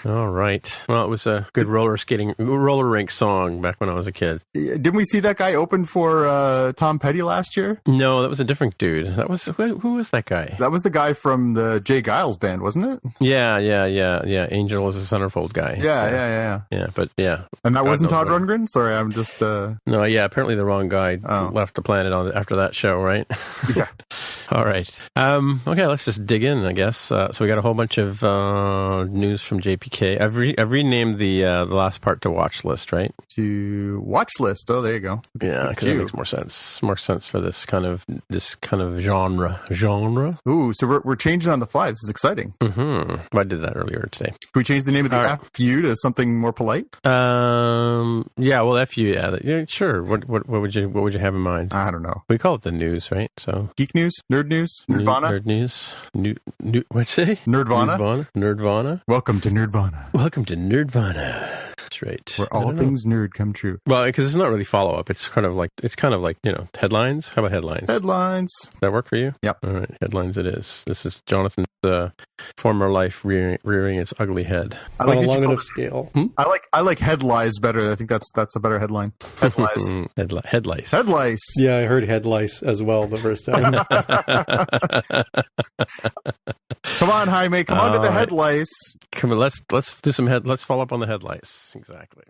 All right. Well, it was a good roller rink song back when I was a kid. Didn't we see that guy open for Tom Petty last year? No, that was a different dude. That was who was that guy? That was the guy from the Jay Giles band, wasn't it? Yeah. Angel was a centerfold guy. Yeah. Yeah, but yeah. And that wasn't Todd Rundgren? Sorry, I'm just... No, yeah, apparently the wrong guy left the planet after that show, right? Yeah. All right. Okay, let's just dig in, I guess. So we got a whole bunch of news from JPK. I've renamed the last part to watch list, right? To watch list. Oh, there you go. Yeah, because it makes more sense. More sense for this kind of genre. Ooh, so we're changing on the fly. This is exciting. Mm-hmm. I did that earlier today. Can we change the name of the FU to something more polite? Yeah, well, FU, yeah, sure. What would you have in mind? I don't know. We call it the news, right? So geek news, nerd news, Nerdvana. Nerd news, what'd you say? Nerdvana. Welcome to Nerdvana. That's right. Where all things nerd come true. Well, because it's not really follow up. It's kind of like headlines. How about headlines? Headlines. Does that work for you? Yep. All right, headlines it is. This is Jonathan's former life rearing its ugly head. I like on a long enough scale. I like headlies better. I think that's a better headline. Headlies. Headlice. Headlice. Yeah, I heard headlice as well the first time. Come on, Jaime. Come on to the headlice. Come on, let's do some let's follow up on the headlice. Exactly.